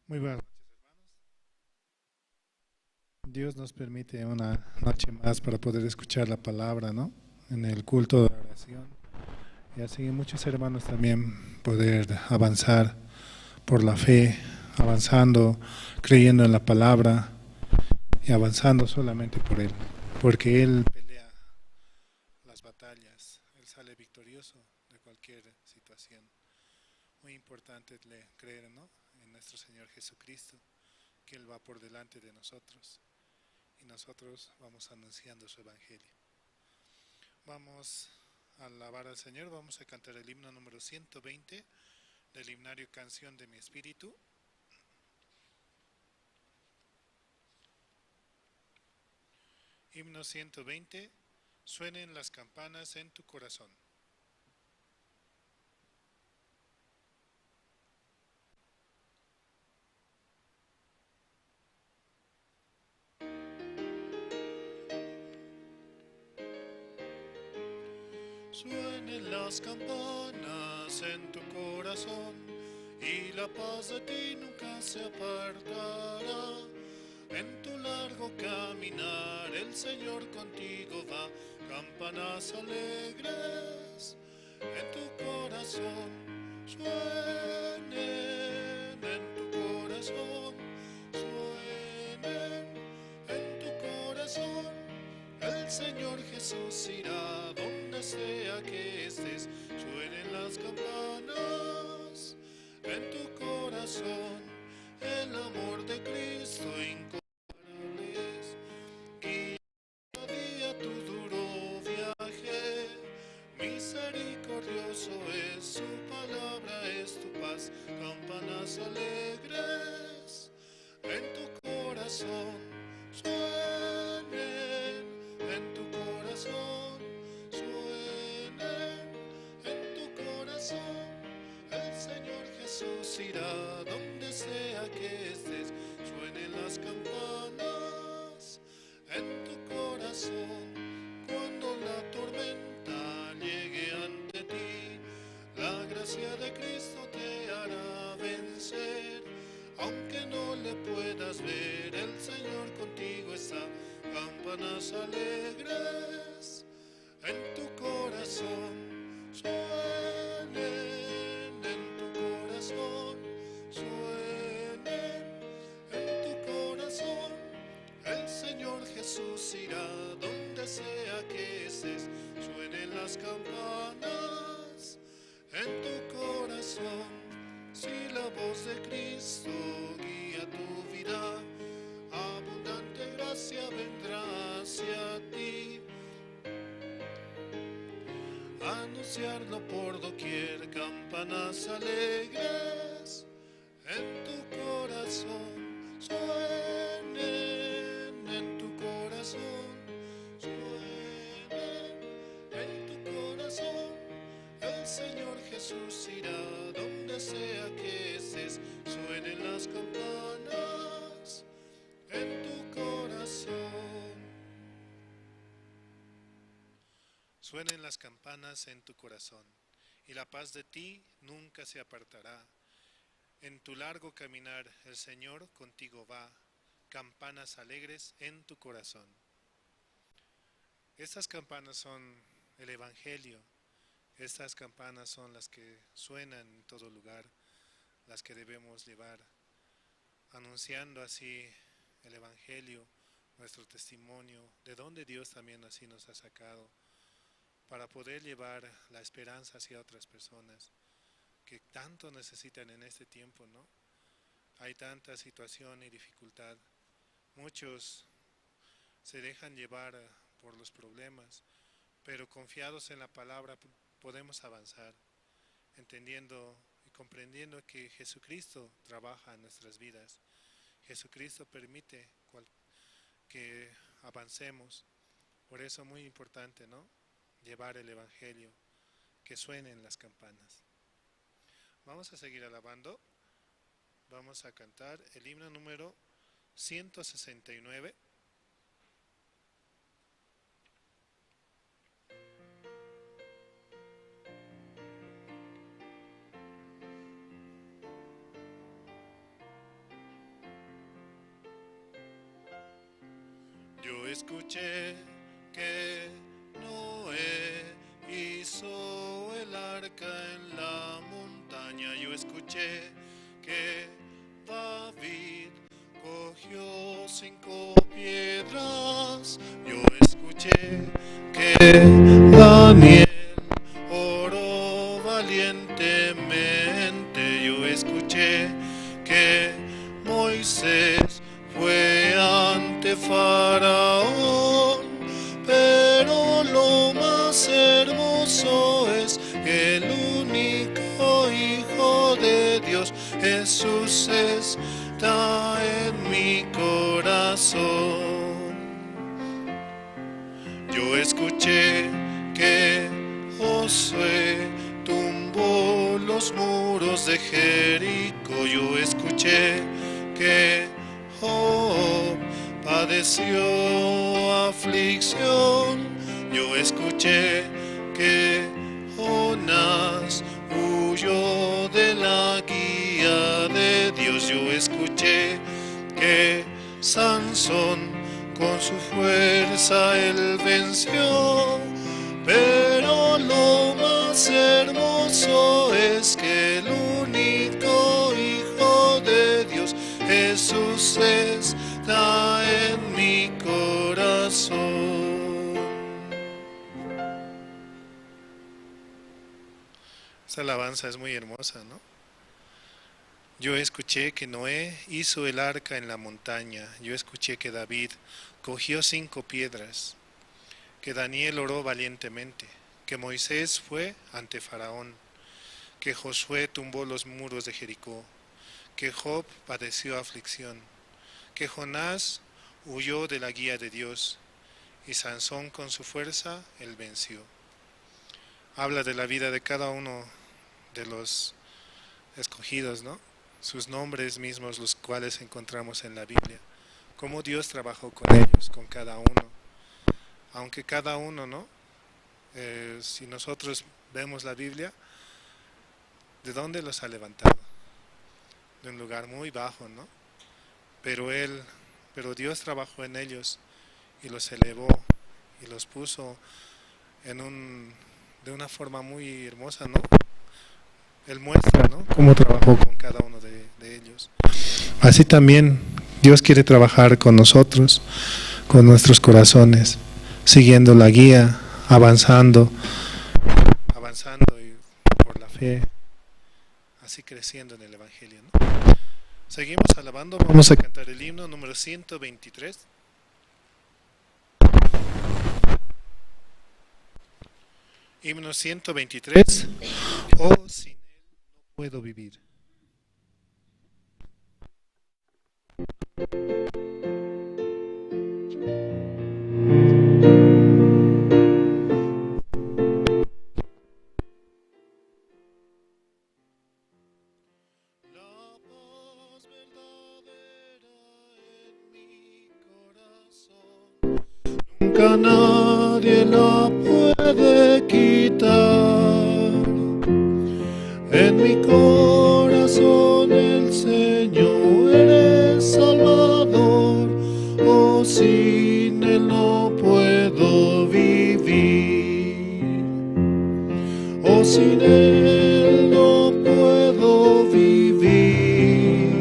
Muy buenas noches, hermanos. Dios nos permite una noche más para poder escuchar la palabra, ¿no? En el culto de oración. Y así muchos hermanos también poder avanzar por la fe, avanzando, creyendo en la palabra y avanzando solamente por Él. Porque Él pelea las batallas, Él sale victorioso de cualquier situación. Muy importante creer, ¿no? En nuestro Señor Jesucristo, que Él va por delante de nosotros y nosotros vamos anunciando su evangelio. Vamos a alabar al Señor, vamos a cantar el himno número 120 del himnario Canción de mi Espíritu. Himno 120, suenen las campanas en tu corazón. Suenen las campanas en tu corazón y la paz de ti nunca se apartará. En tu largo caminar el Señor contigo va, campanas alegres en tu corazón. Suenen en tu corazón, suenen en tu corazón. El Señor Jesús irá donde sea que estés, suenen las campanas en tu corazón. El amor de Cristo incomparable es, guía cada día tu duro viaje. Misericordioso es su palabra, es tu paz, campanas alegres en tu corazón. Suenen en tu corazón, suenen en tu corazón. El Señor Jesús irá donde sea que estés, suenen las campanas en tu corazón. Cuando la tormenta llegue ante ti, la gracia de Cristo te hará vencer. Aunque no le puedas ver, el Señor contigo está. Campanas alegres en tu corazón, suenen en tu corazón, suenen en tu corazón. El Señor Jesús irá donde sea que estés, suenen las campanas en tu corazón. Si la voz de Cristo guía tu vida, abundante gracia vendrá hacia ti. Anunciarlo por doquier, campanas alegres en tu corazón. Suenen en tu corazón, suenen en tu corazón. El Señor Jesús irá donde sea que estés, suenen las campanas en tu corazón. Suenen las campanas en tu corazón y la paz de ti nunca se apartará. En tu largo caminar el Señor contigo va, campanas alegres en tu corazón. Estas campanas son el Evangelio, estas campanas son las que suenan en todo lugar, las que debemos llevar, anunciando así el Evangelio, nuestro testimonio, de donde Dios también así nos ha sacado, para poder llevar la esperanza hacia otras personas que tanto necesitan en este tiempo, ¿no? Hay tanta situación y dificultad. Muchos se dejan llevar por los problemas, pero confiados en la palabra podemos avanzar, entendiendo y comprendiendo que Jesucristo trabaja en nuestras vidas. Jesucristo permite que avancemos. Por eso muy importante, ¿no? Llevar el Evangelio, que suenen las campanas. Vamos a seguir alabando. Vamos a cantar el himno número 169. Yo escuché que Noé hizo el arca en la montaña. Yo escuché que David cogió 5 piedras. Yo escuché que Daniel oró valientemente. Yo escuché que Moisés fue ante Faraón. Pero lo más hermoso es que el único Hijo de Dios, Jesús, está en mi corazón. Yo escuché que Josué tumbó los muros de Jericó. Yo escuché que Job padeció aflicción. Yo escuché que Jonás huyó de la guía de Dios. Yo escuché que Sansón con su fuerza él venció. Pero lo más hermoso es que el único Hijo de Dios, Jesús, está en mi corazón. Esta alabanza es muy hermosa, ¿no? Yo escuché que Noé hizo el arca en la montaña. Yo escuché que David cogió 5 piedras. Que Daniel oró valientemente. Que Moisés fue ante Faraón. Que Josué tumbó los muros de Jericó. Que Job padeció aflicción. Que Jonás huyó de la guía de Dios. Y Sansón con su fuerza él venció. Habla de la vida de cada uno de los escogidos, ¿no? Sus nombres mismos, los cuales encontramos en la Biblia. Cómo Dios trabajó con ellos, con cada uno. Aunque cada uno, ¿no? Si nosotros vemos la Biblia, ¿de dónde los ha levantado? De un lugar muy bajo, ¿no? Pero Dios trabajó en ellos y los elevó y los puso de una forma muy hermosa, ¿no? Él muestra, ¿no?, cómo trabajó con cada uno de ellos. Así también Dios quiere trabajar con nosotros, con nuestros corazones, siguiendo la guía, avanzando y por la fe, así creciendo en el Evangelio, ¿no? Seguimos alabando, vamos a cantar el himno número 123. Himno 123. Oh, sin Él no puedo vivir. Nunca nadie la puede quitar. En mi corazón el Señor es Salvador. Oh, sin Él no puedo vivir. Oh, sin Él no puedo vivir.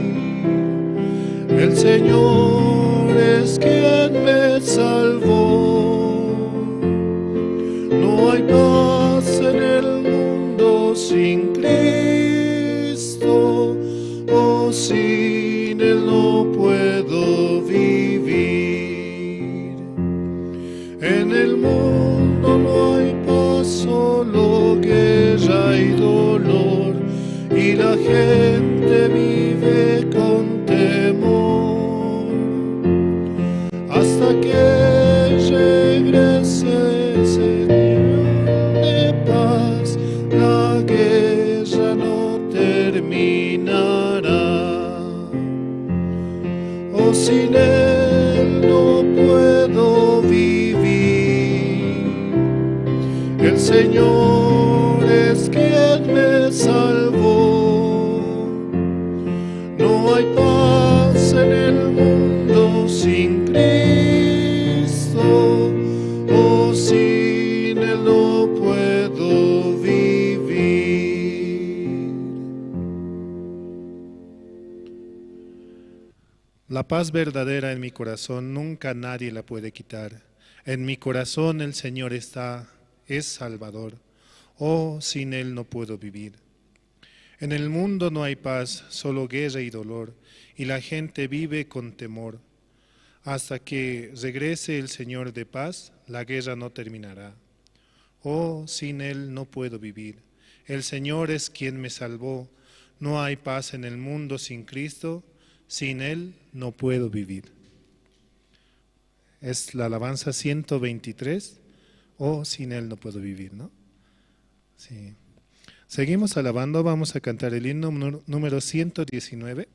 El Señor es quien me salvó. No hay paz en el mundo sin Cristo. Oh, sin Él no puedo vivir. En el mundo no hay paz, solo guerra y dolor, y la gente vive con temor. Hasta que regrese, Señor de paz, la guerra no terminará. Oh, sin Él no puedo vivir. El Señor es quien me salvó. No hay paz en el mundo sin Cristo. La paz verdadera en mi corazón nunca nadie la puede quitar. En mi corazón el Señor está, es Salvador. Oh, sin Él no puedo vivir. En el mundo no hay paz, solo guerra y dolor, y la gente vive con temor. Hasta que regrese el Señor de paz, la guerra no terminará. Oh, sin Él no puedo vivir. El Señor es quien me salvó. No hay paz en el mundo sin Cristo. Sin Él no puedo vivir. Es la alabanza 123. Oh, sin Él no puedo vivir, ¿no? Sí. Seguimos alabando, vamos a cantar el himno número 119.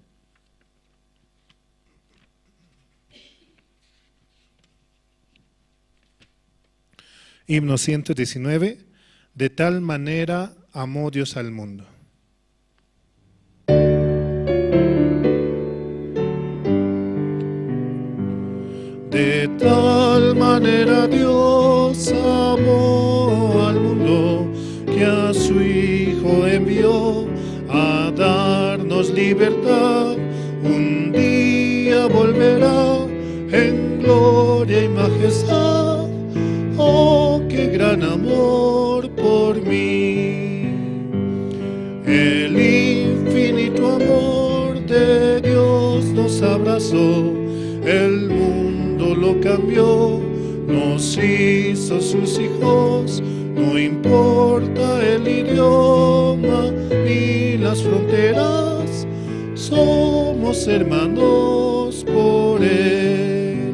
Himno 119, de tal manera amó Dios al mundo. De tal manera Dios amó al mundo, que a su Hijo envió a darnos libertad. Un día volverá en gloria y majestad. Oh, qué gran amor por mí. El infinito amor de Dios nos abrazó. El mundo lo cambió, nos hizo sus hijos. No importa el idioma ni las fronteras, somos hermanos por Él.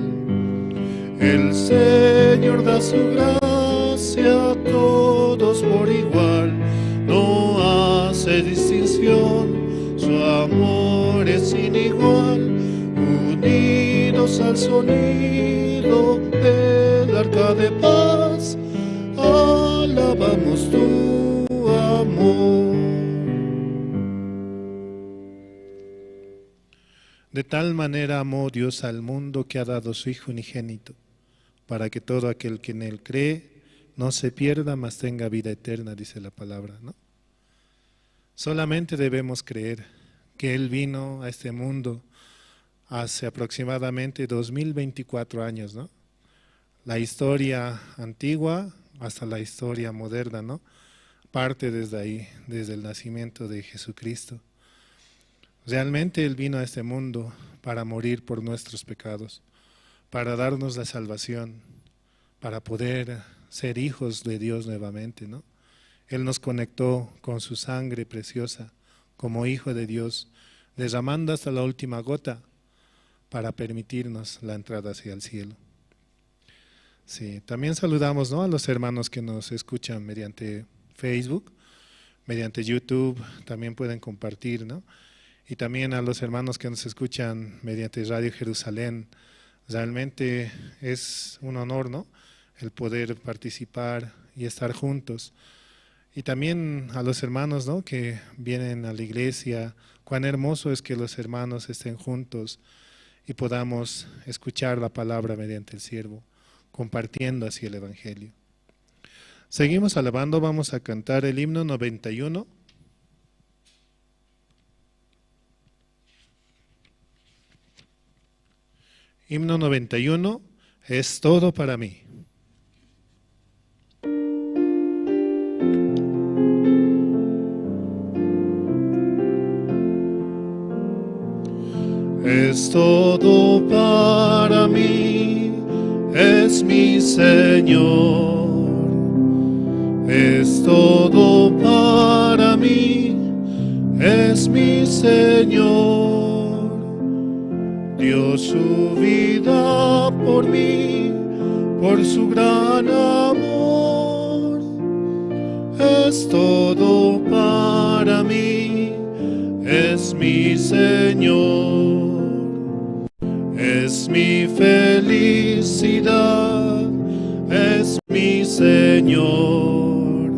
El Señor da su gracia a todos por igual, no hace distinción, su amor es sin igual. Unidos al sonido del arca de paz, alabamos tu amor. De tal manera amó Dios al mundo que ha dado su Hijo unigénito, para que todo aquel que en Él cree no se pierda, mas tenga vida eterna, dice la palabra, ¿no? Solamente debemos creer que Él vino a este mundo hace aproximadamente 2024 años, ¿no? La historia antigua hasta la historia moderna, ¿no? Parte desde ahí, desde el nacimiento de Jesucristo. Realmente Él vino a este mundo para morir por nuestros pecados, para darnos la salvación, para poder ser hijos de Dios nuevamente, ¿no? Él nos conectó con su sangre preciosa como Hijo de Dios, derramando hasta la última gota para permitirnos la entrada hacia el cielo. Sí, también saludamos, ¿no?, a los hermanos que nos escuchan mediante Facebook, mediante YouTube, también pueden compartir, ¿no? Y también a los hermanos que nos escuchan mediante Radio Jerusalén. Realmente es un honor, ¿no?, el poder participar y estar juntos. Y también a los hermanos, ¿no?, que vienen a la iglesia. Cuán hermoso es que los hermanos estén juntos y podamos escuchar la palabra mediante el siervo, compartiendo así el Evangelio. Seguimos alabando, vamos a cantar el himno 91. Himno 91, es todo para mí. Es todo para mí, es mi Señor. Es todo para mí, es mi Señor. Dio su vida por mí, por su gran amor. Es todo para mí, es mi Señor. Es mi felicidad, es mi Señor.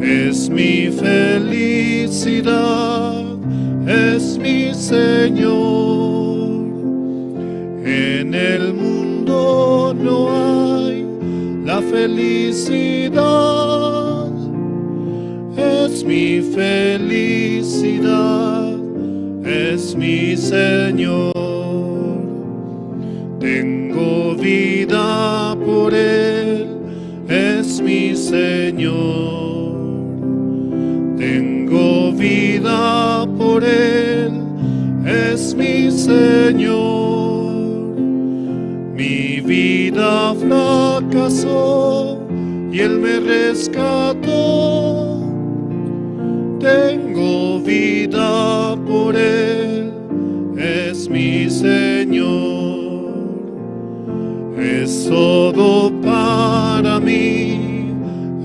Es mi felicidad, es mi Señor. En el mundo no hay la felicidad, es mi felicidad, es mi Señor. Tengo vida por Él, es mi Señor. Tengo vida por Él, es mi Señor. Mi vida fracasó y Él me rescató. Tengo vida por Él, es mi Señor. Es todo para mí,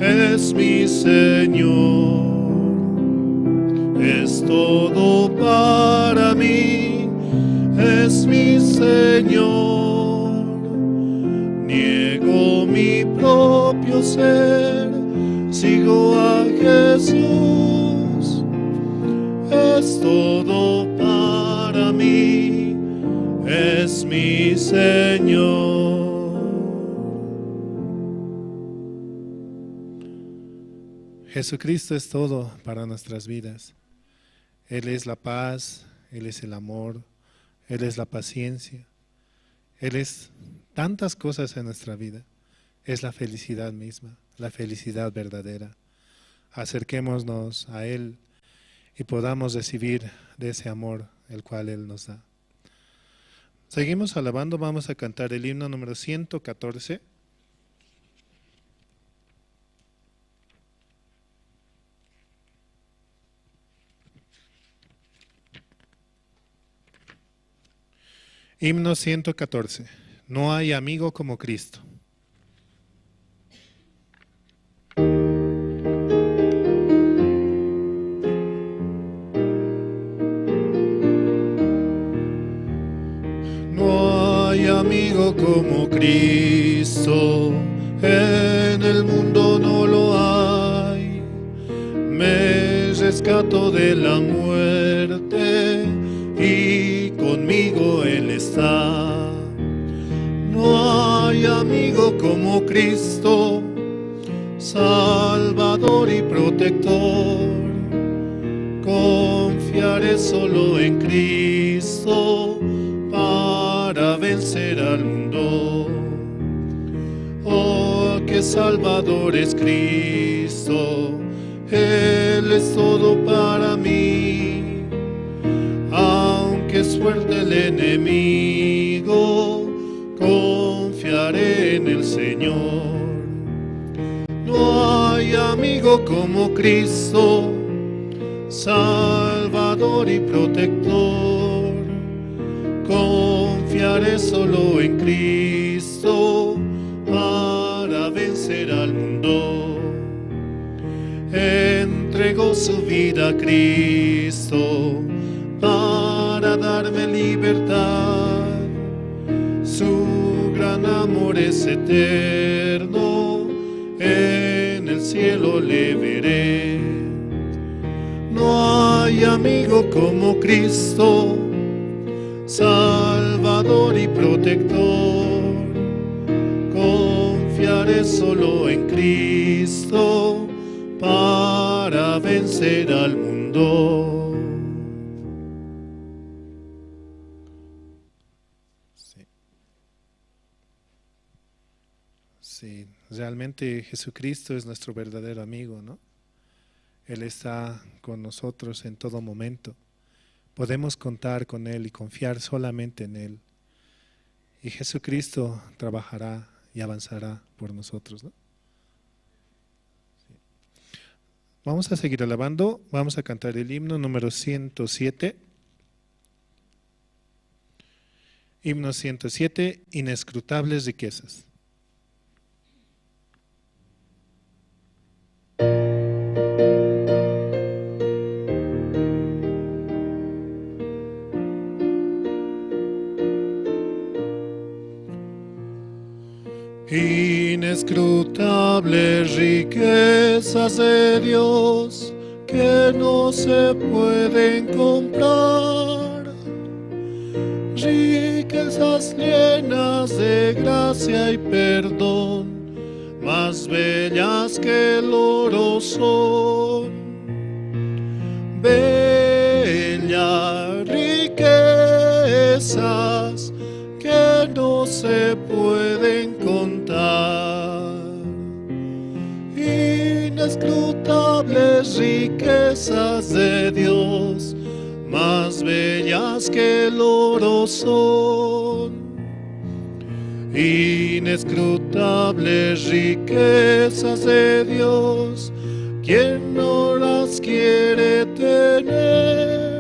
es mi Señor. Es todo para mí, es mi Señor. Niego mi propio ser, sigo a Jesús. Es todo para mí, es mi Señor. Jesucristo es todo para nuestras vidas. Él es la paz, Él es el amor, Él es la paciencia, Él es tantas cosas en nuestra vida. Es la felicidad misma, la felicidad verdadera. Acerquémonos a Él y podamos recibir de ese amor el cual Él nos da. Seguimos alabando, vamos a cantar el himno número 114. Himno 114. No hay amigo como Cristo. No hay amigo como Cristo, en el mundo no lo hay. Me rescató de la muerte y conmigo Él está. No hay amigo como Cristo, Salvador y protector. Confiaré solo en Cristo para vencer al mundo. Oh, que Salvador es Cristo, Él es todo para mí. Aunque es fuerte el enemigo, confiaré en el Señor. No hay amigo como Cristo, Salvador y protector. Confiaré solo en Cristo para vencer al mundo. Entregó su vida a Cristo para darme libertad. Su gran amor es eterno, en el cielo le veré. No hay amigo como Cristo, Salvador y protector. Confiaré solo en Cristo para vencer al mundo. Sí, realmente Jesucristo es nuestro verdadero amigo, ¿no? Él está con nosotros en todo momento. Podemos contar con Él y confiar solamente en Él. Y Jesucristo trabajará y avanzará por nosotros, ¿no? Sí. Vamos a seguir alabando, vamos a cantar el himno número 107. Himno 107, inescrutables riquezas. Inescrutables riquezas de Dios que no se pueden comprar, riquezas llenas de gracia y perdón, más bellas que el oro son. Bella riquezas que no se pueden contar. Inescrutables riquezas de Dios, más bellas que el oro son. Inescrutables riquezas de Dios, ¿quién no las quiere tener?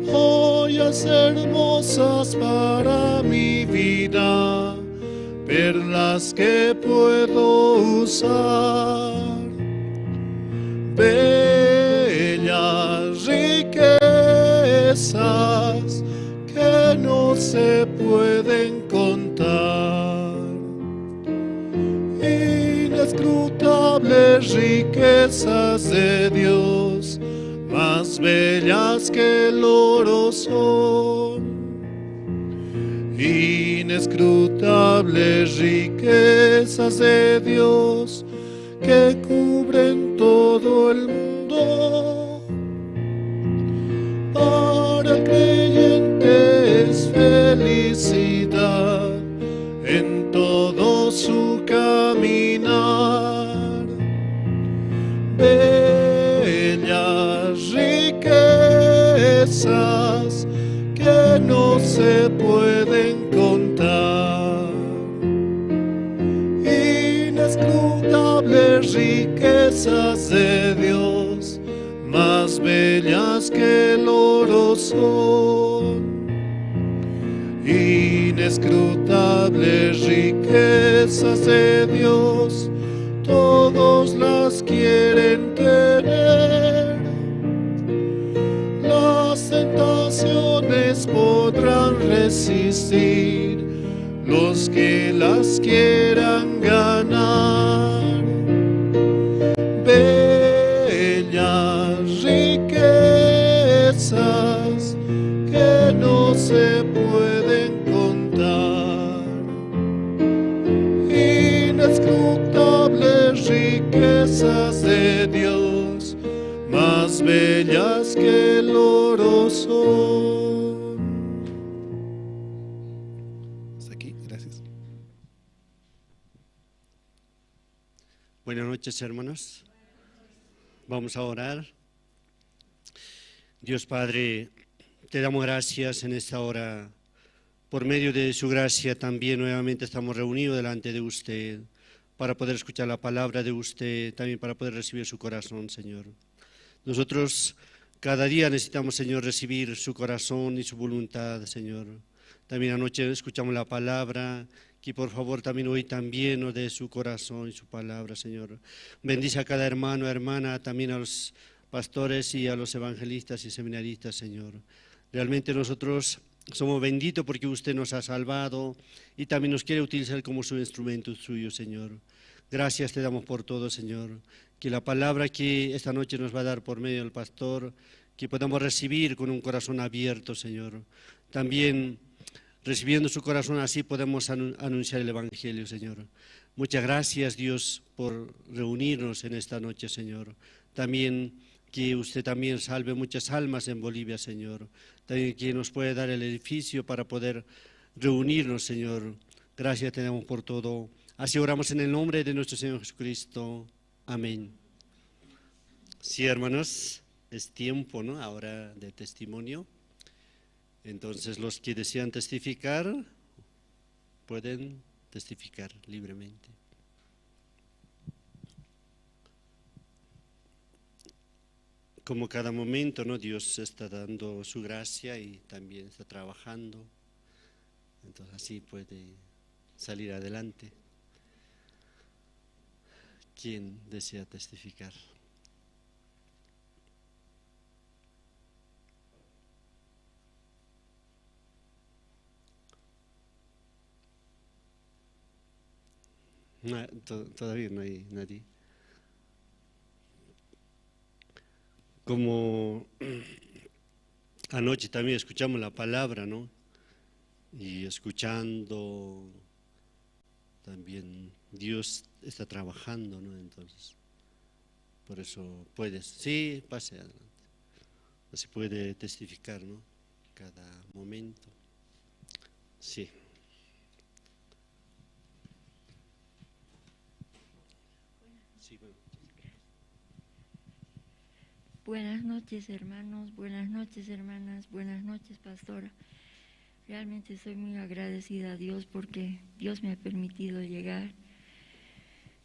Joyas hermosas para mi vida, perlas que puedo usar. Bellas riquezas que no se pueden contar. Inescrutables riquezas de Dios, más bellas que el oro son. Inescrutables riquezas de Dios que cubren todo el mundo. Para el creyente es felicidad en todo su caminar. Bellas riquezas que no se pueden contar. Inescrutables riquezas de Dios, más bellas que el oro son. Inescrutables riquezas de Dios, todos las quieren tener. Las tentaciones podrán resistir los que las quieran ganar. Bellas riquezas que no se pueden contar. Inescrutables riquezas de Dios, más bellas que el oro son. Hasta aquí, gracias. Buenas noches, hermanos. Vamos a orar. Dios Padre, te damos gracias en esta hora. Por medio de su gracia también nuevamente estamos reunidos delante de usted para poder escuchar la palabra de usted, también para poder recibir su corazón, Señor. Nosotros cada día necesitamos, Señor, recibir su corazón y su voluntad, Señor. También anoche escuchamos la palabra, que por favor también hoy también nos dé su corazón y su palabra, Señor. Bendice a cada hermano, hermana, también a los pastores y a los evangelistas y seminaristas, Señor. Realmente nosotros somos benditos porque usted nos ha salvado y también nos quiere utilizar como su instrumento suyo, Señor. Gracias te damos por todo, Señor. Que la palabra que esta noche nos va a dar por medio del pastor, que podamos recibir con un corazón abierto, Señor. También recibiendo su corazón así podemos anunciar el Evangelio, Señor. Muchas gracias, Dios, por reunirnos en esta noche, Señor. También que usted también salve muchas almas en Bolivia, Señor. También que nos puede dar el edificio para poder reunirnos, Señor. Gracias te damos por todo. Así oramos en el nombre de nuestro Señor Jesucristo. Amén. Sí, hermanos, es tiempo, ¿no? Ahora de testimonio. Entonces, los que desean testificar, pueden testificar libremente. Como cada momento, ¿no? Dios está dando su gracia y también está trabajando. Entonces, así puede salir adelante. ¿Quién desea testificar? No, todavía no hay nadie. Como anoche también escuchamos la palabra, ¿no? Y escuchando también Dios está trabajando, ¿no? Entonces, por eso puedes, sí, pase adelante. Así puede testificar, ¿no? cada momento. Sí. Buenas noches, hermanos, buenas noches, hermanas, buenas noches, pastora. Realmente soy muy agradecida a Dios porque Dios me ha permitido llegar.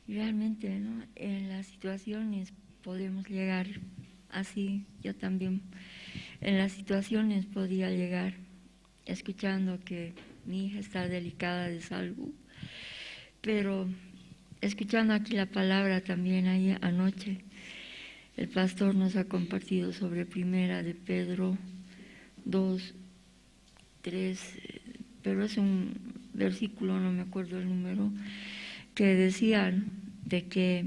Realmente, ¿no?, en las situaciones podemos llegar así. Yo también en las situaciones podía llegar escuchando que mi hija está delicada de salud, pero escuchando aquí la palabra también ahí anoche, el pastor nos ha compartido sobre Primera de Pedro 2, 3, pero es un versículo, no me acuerdo el número, que decían de que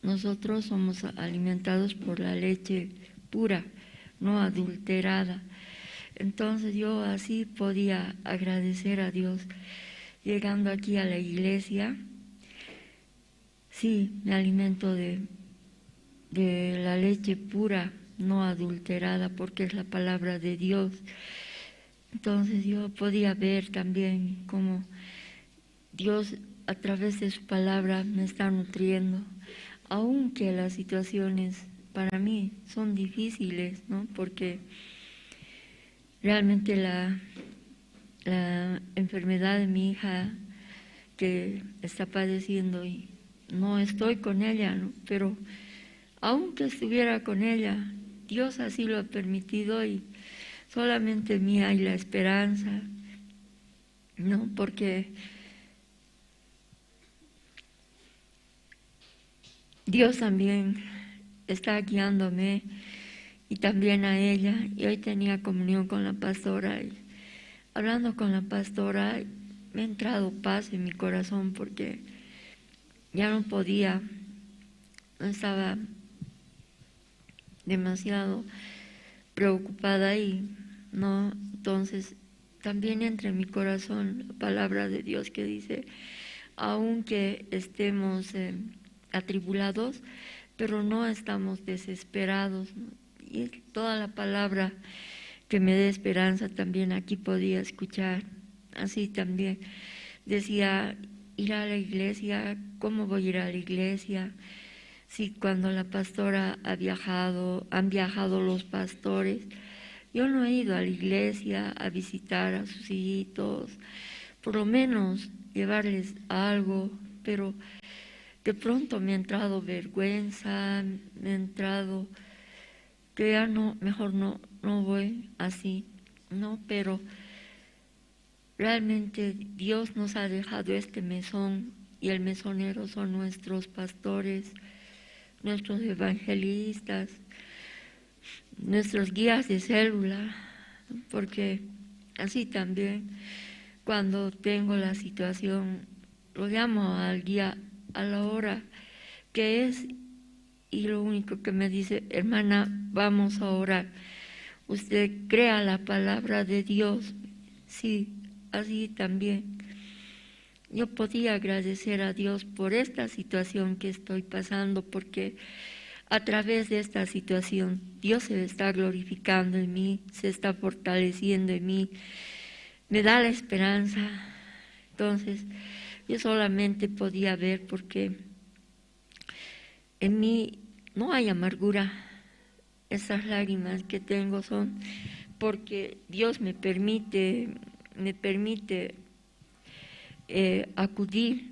nosotros somos alimentados por la leche pura, no adulterada. Entonces yo así podía agradecer a Dios llegando aquí a la iglesia. Sí, me alimento de la leche pura, no adulterada, porque es la palabra de Dios. Entonces yo podía ver también cómo Dios a través de su palabra me está nutriendo, aunque las situaciones para mí son difíciles, ¿no? Porque realmente la enfermedad de mi hija que está padeciendo, y no estoy con ella, ¿no?, pero aunque estuviera con ella, Dios así lo ha permitido y solamente en mí hay la esperanza, ¿no? Porque Dios también está guiándome y también a ella. Y hoy tenía comunión con la pastora y hablando con la pastora me ha entrado paz en mi corazón porque ya no podía, no estaba demasiado preocupada y no, entonces también entra en mi corazón la palabra de Dios que dice, aunque estemos atribulados, pero no estamos desesperados, ¿no? Y toda la palabra que me dé esperanza también aquí podía escuchar. Así también decía, ir a la iglesia, ¿cómo voy a ir a la iglesia? Sí, cuando la pastora han viajado los pastores, yo no he ido a la iglesia a visitar a sus hijitos, por lo menos llevarles algo, pero de pronto me ha entrado vergüenza, me ha entrado que ya no, mejor no voy así, ¿no? Pero realmente Dios nos ha dejado este mesón y el mesonero son nuestros pastores, nuestros evangelistas, nuestros guías de célula, porque así también cuando tengo la situación lo llamo al guía a la hora que es y lo único que me dice, hermana, vamos a orar. Usted crea la palabra de Dios. Sí, así también. Yo podía agradecer a Dios por esta situación que estoy pasando, porque a través de esta situación Dios se está glorificando en mí, se está fortaleciendo en mí, me da la esperanza. Entonces, yo solamente podía ver porque en mí no hay amargura. Esas lágrimas que tengo son porque Dios me permite acudir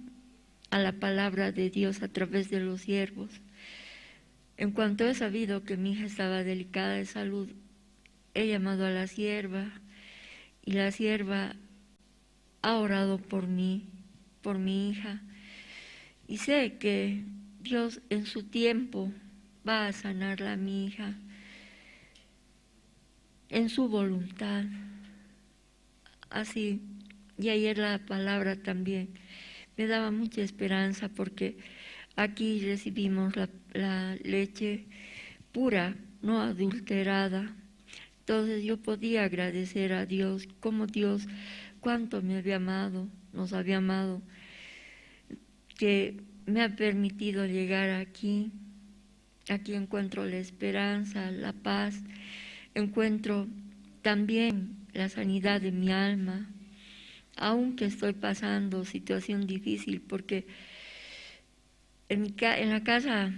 a la palabra de Dios a través de los siervos. En cuanto he sabido que mi hija estaba delicada de salud, he llamado a la sierva y la sierva ha orado por mí, por mi hija, y sé que Dios en su tiempo va a sanarla a mi hija, en su voluntad. Así, y ayer la palabra también me daba mucha esperanza porque aquí recibimos la leche pura, no adulterada. Entonces yo podía agradecer a Dios, como Dios, cuánto me había amado, nos había amado, que me ha permitido llegar aquí. Aquí encuentro la esperanza, la paz, encuentro también la sanidad de mi alma, aunque estoy pasando situación difícil, porque en la casa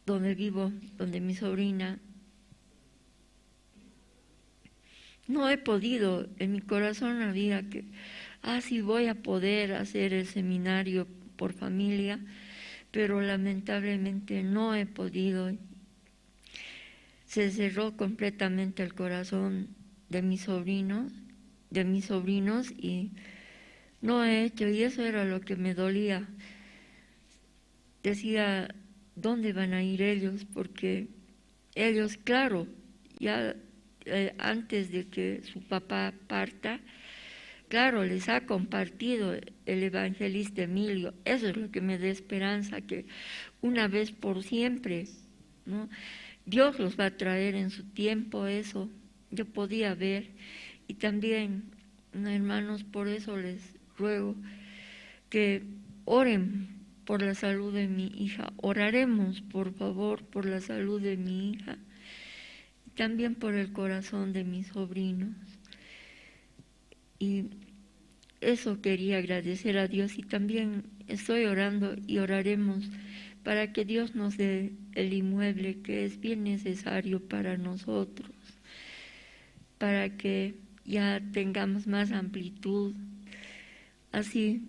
donde vivo, donde mi sobrina, no he podido, en mi corazón había que, sí voy a poder hacer el seminario por familia, pero lamentablemente no he podido. Se cerró completamente el corazón de mis sobrinos y no he hecho, y eso era lo que me dolía. Decía, ¿dónde van a ir ellos? Porque ellos, claro, ya antes de que su papá parta, claro, les ha compartido el evangelista Emilio. Eso es lo que me da esperanza, que una vez por siempre, ¿no?, Dios los va a traer en su tiempo. Eso yo podía ver. Y también, hermanos, por eso les ruego que oren por la salud de mi hija. Oraremos, por favor, por la salud de mi hija y también por el corazón de mis sobrinos. Y eso quería agradecer a Dios, y también estoy orando y oraremos para que Dios nos dé el inmueble que es bien necesario para nosotros, para que ya tengamos más amplitud. Así,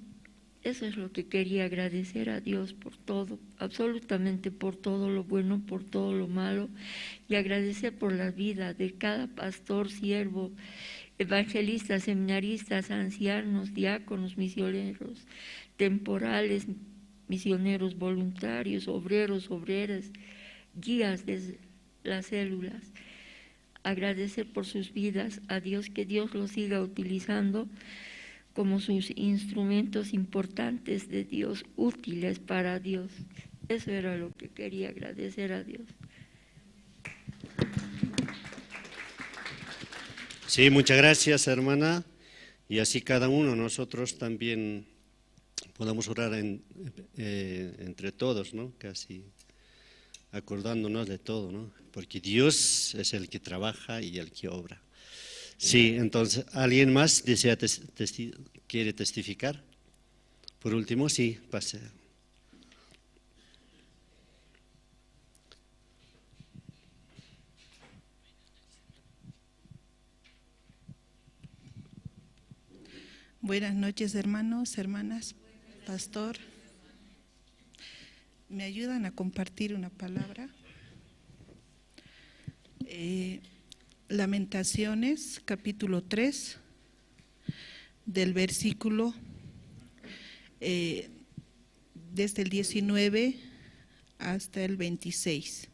eso es lo que quería agradecer a Dios por todo, absolutamente por todo lo bueno, por todo lo malo, y agradecer por la vida de cada pastor, siervo, evangelistas, seminaristas, ancianos, diáconos, misioneros temporales, misioneros voluntarios, obreros, obreras, guías de las células. Agradecer por sus vidas a Dios, que Dios los siga utilizando como sus instrumentos importantes de Dios, útiles para Dios. Eso era lo que quería agradecer a Dios. Sí, muchas gracias, hermana. Y así cada uno, nosotros también podamos orar entre todos, ¿no? Casi acordándonos de todo, ¿no? Porque Dios es el que trabaja y el que obra. Sí, entonces, ¿alguien más desea quiere testificar? Por último, sí, pase. Buenas noches, hermanos, hermanas, pastor. ¿Me ayudan a compartir una palabra? Lamentaciones, capítulo 3, del versículo desde el 19 hasta el 26.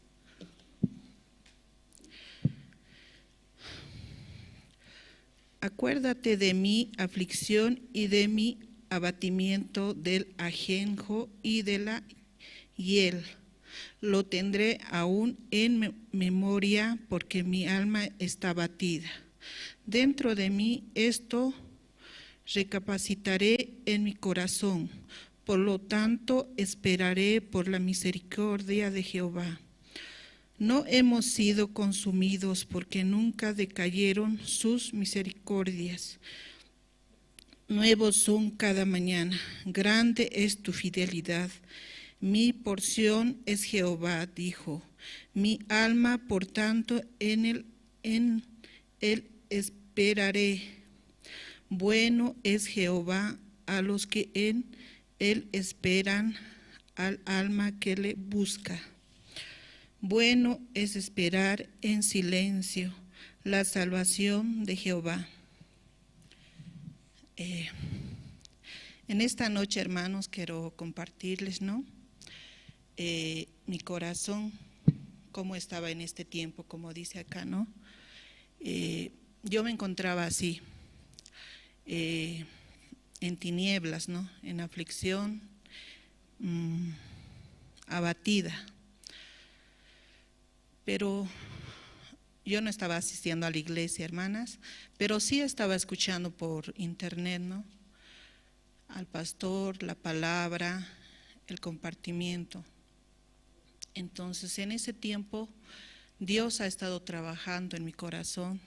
Acuérdate de mi aflicción y de mi abatimiento, del ajenjo y de la hiel. Lo tendré aún en memoria, porque mi alma está abatida. Dentro de mí esto recapacitaré en mi corazón. Por lo tanto, esperaré por la misericordia de Jehová. No hemos sido consumidos, porque nunca decayeron sus misericordias. Nuevos son cada mañana, grande es tu fidelidad. Mi porción es Jehová, dijo. Mi alma, por tanto, en él esperaré. Bueno es Jehová a los que en él esperan, al alma que le busca. Bueno es esperar en silencio la salvación de Jehová. En esta noche, hermanos, quiero compartirles, ¿no? Mi corazón, cómo estaba en este tiempo, como dice acá, ¿no? Yo me encontraba así, en tinieblas, ¿no? En aflicción, abatida. Pero yo no estaba asistiendo a la iglesia, hermanas, pero sí estaba escuchando por internet, ¿no? Al pastor, la palabra, el compartimiento. Entonces, en ese tiempo, Dios ha estado trabajando en mi corazón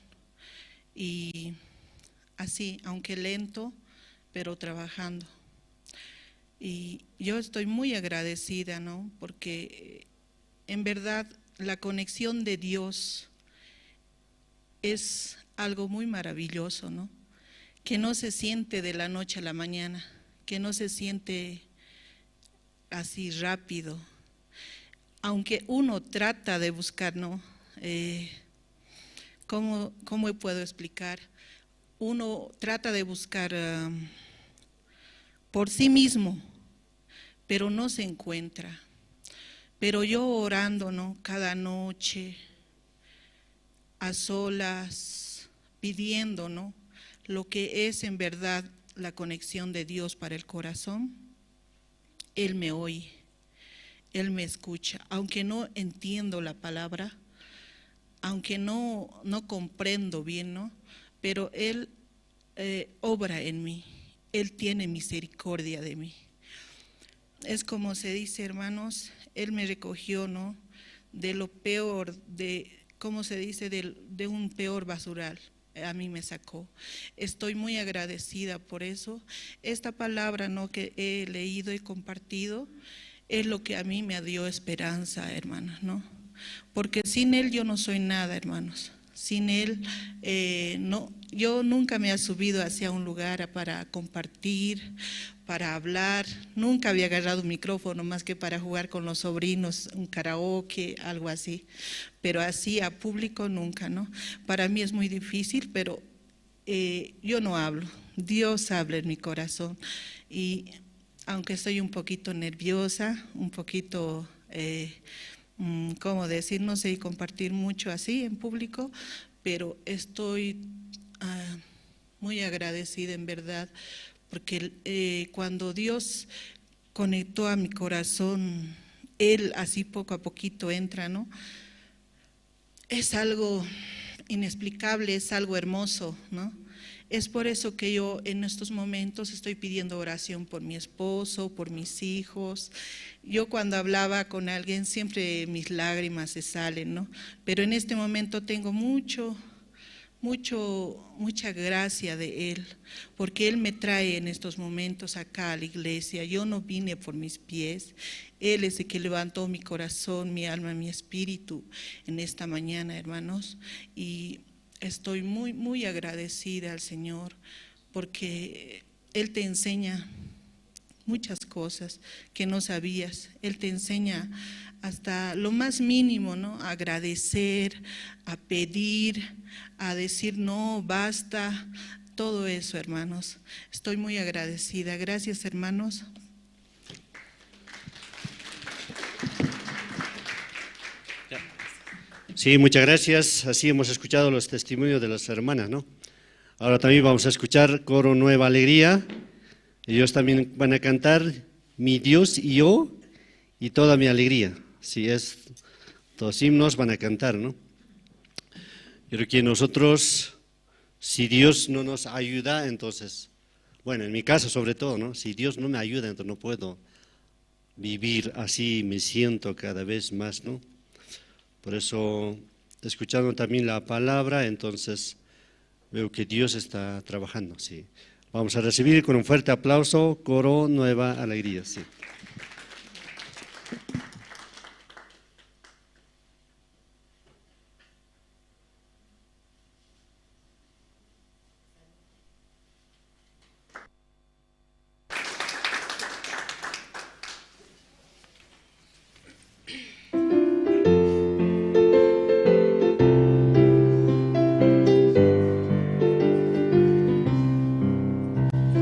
y así, aunque lento, pero trabajando. Y yo estoy muy agradecida, ¿no? Porque en verdad la conexión de Dios es algo muy maravilloso, ¿no? Que no se siente de la noche a la mañana, que no se siente así rápido. Aunque uno trata de buscar, ¿no? ¿Cómo puedo explicar? Uno trata de buscar por sí mismo, pero no se encuentra. Pero yo orando, ¿no? Cada noche, a solas, pidiendo, ¿no? Lo que es en verdad la conexión de Dios para el corazón, Él me oye, Él me escucha. Aunque no entiendo la palabra, aunque no comprendo bien, ¿no? Pero Él obra en mí, Él tiene misericordia de mí. Es como se dice, hermanos, Él me recogió, ¿no? De lo peor, ¿cómo se dice? De un peor basural. A mí me sacó. Estoy muy agradecida por eso. Esta palabra, ¿no? Que he leído y compartido es lo que a mí me dio esperanza, hermanos, ¿no? Porque sin Él yo no soy nada, hermanos. Sin Él, no, yo nunca me he subido hacia un lugar para compartir, para hablar. Nunca había agarrado un micrófono más que para jugar con los sobrinos, un karaoke, algo así. Pero así a público nunca, ¿no? Para mí es muy difícil, pero yo no hablo. Dios habla en mi corazón. Y aunque estoy un poquito nerviosa, un poquito, ¿cómo decir? No sé compartir mucho así en público, pero estoy muy agradecida en verdad, porque cuando Dios conectó a mi corazón, Él así poco a poquito entra, ¿no? Es algo inexplicable, es algo hermoso, ¿no? Es por eso que yo en estos momentos estoy pidiendo oración por mi esposo, por mis hijos. Yo cuando hablaba con alguien siempre mis lágrimas se salen, ¿no? Pero en este momento tengo mucha gracia de Él, porque Él me trae en estos momentos acá a la iglesia. Yo no vine por mis pies, Él es el que levantó mi corazón, mi alma, mi espíritu en esta mañana, hermanos, y estoy muy agradecida al Señor, porque Él te enseña muchas cosas que no sabías. Él te enseña hasta lo más mínimo, ¿no? A agradecer, a pedir, a decir no, basta, todo eso, hermanos. Estoy muy agradecida. Gracias, hermanos. Sí, muchas gracias. Así hemos escuchado los testimonios de las hermanas, ¿no? Ahora también vamos a escuchar Coro Nueva Alegría. Ellos también van a cantar Mi Dios y yo y toda mi alegría. Sí, todos himnos van a cantar, ¿no? Yo creo que nosotros, si Dios no nos ayuda, entonces, bueno, en mi caso sobre todo, ¿no? Si Dios no me ayuda, entonces no puedo vivir así, me siento cada vez más, ¿no? Por eso, escuchando también la palabra, entonces veo que Dios está trabajando, sí. Vamos a recibir con un fuerte aplauso Coro Nueva Alegría, sí.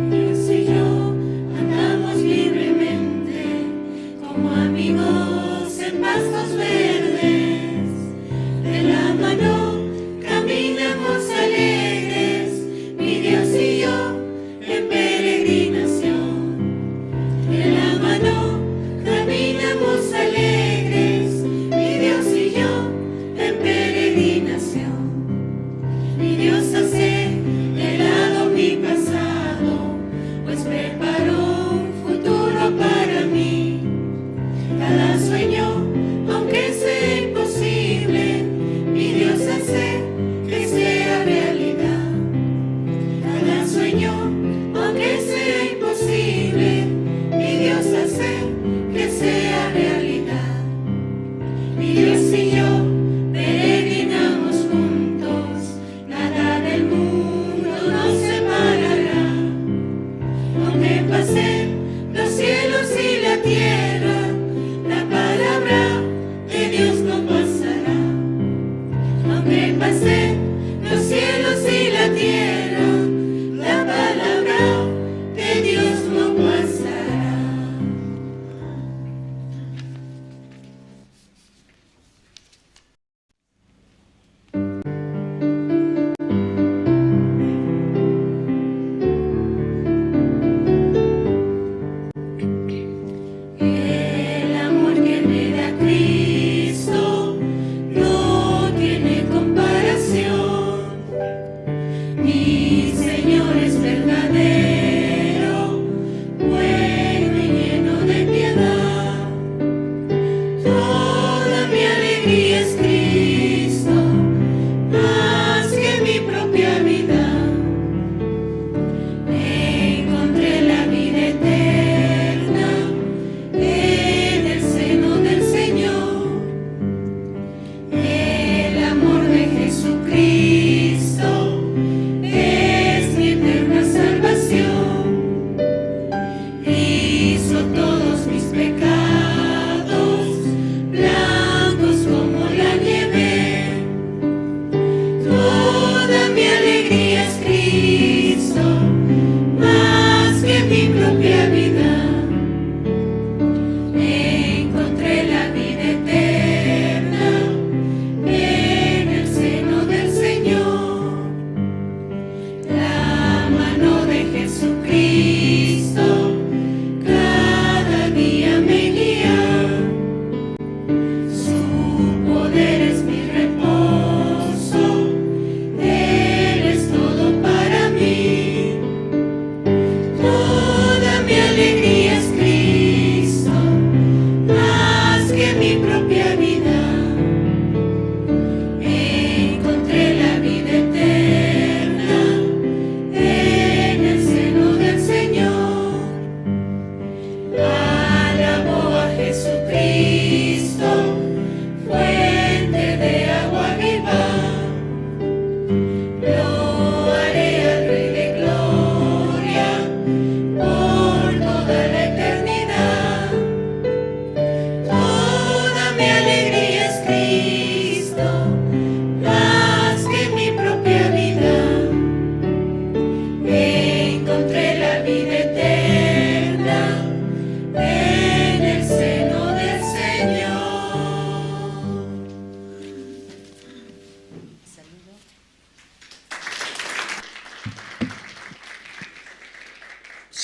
Dios y yo andamos libremente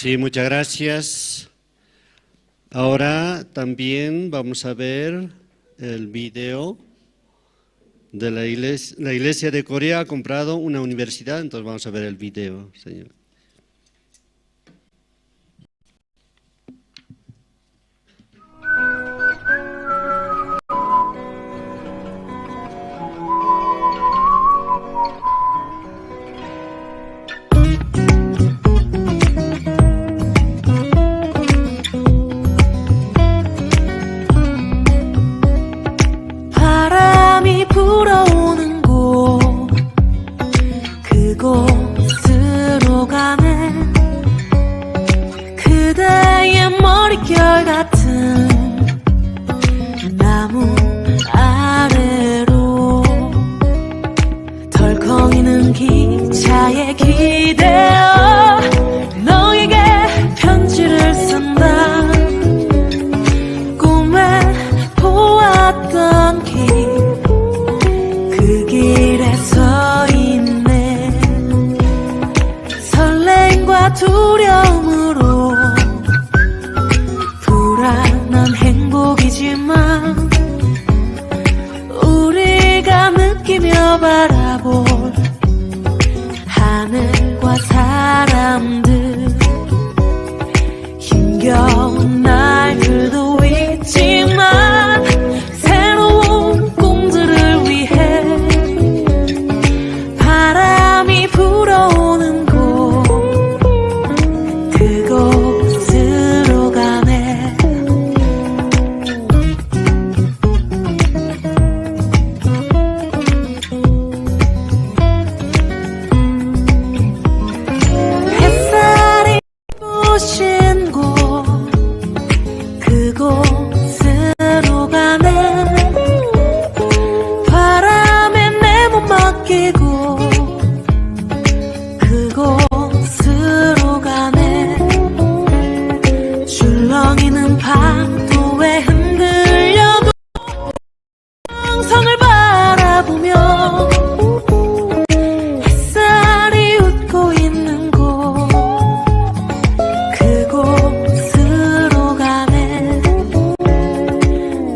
Sí, muchas gracias. Ahora también vamos a ver el video de la iglesia. La iglesia de Corea ha comprado una universidad, entonces vamos a ver el video, señor. 바람이 불어오는 곳 그곳으로 가네 그대의 머릿결 같은 나무 아래로 덜컹이는 기차에 기대어 너에게 편지를 쓴다 꿈에 보았던 길 그 길에 서 있네 설렘과 두려움으로 불안한 행복이지만 우리가 느끼며 바라볼 하늘과 사람들 힘겨운 날들도 있지만 새로운 꿈들을 위해 바람이 불어오는 곳 그곳으로 가네 햇살이 부신 곳 그곳으로 가네 바람에 내 몸 맡기고 그곳으로 가네 줄렁이는 파도에 흔들려도 영성을 바라보며 햇살이 웃고 있는 곳 그곳으로 가네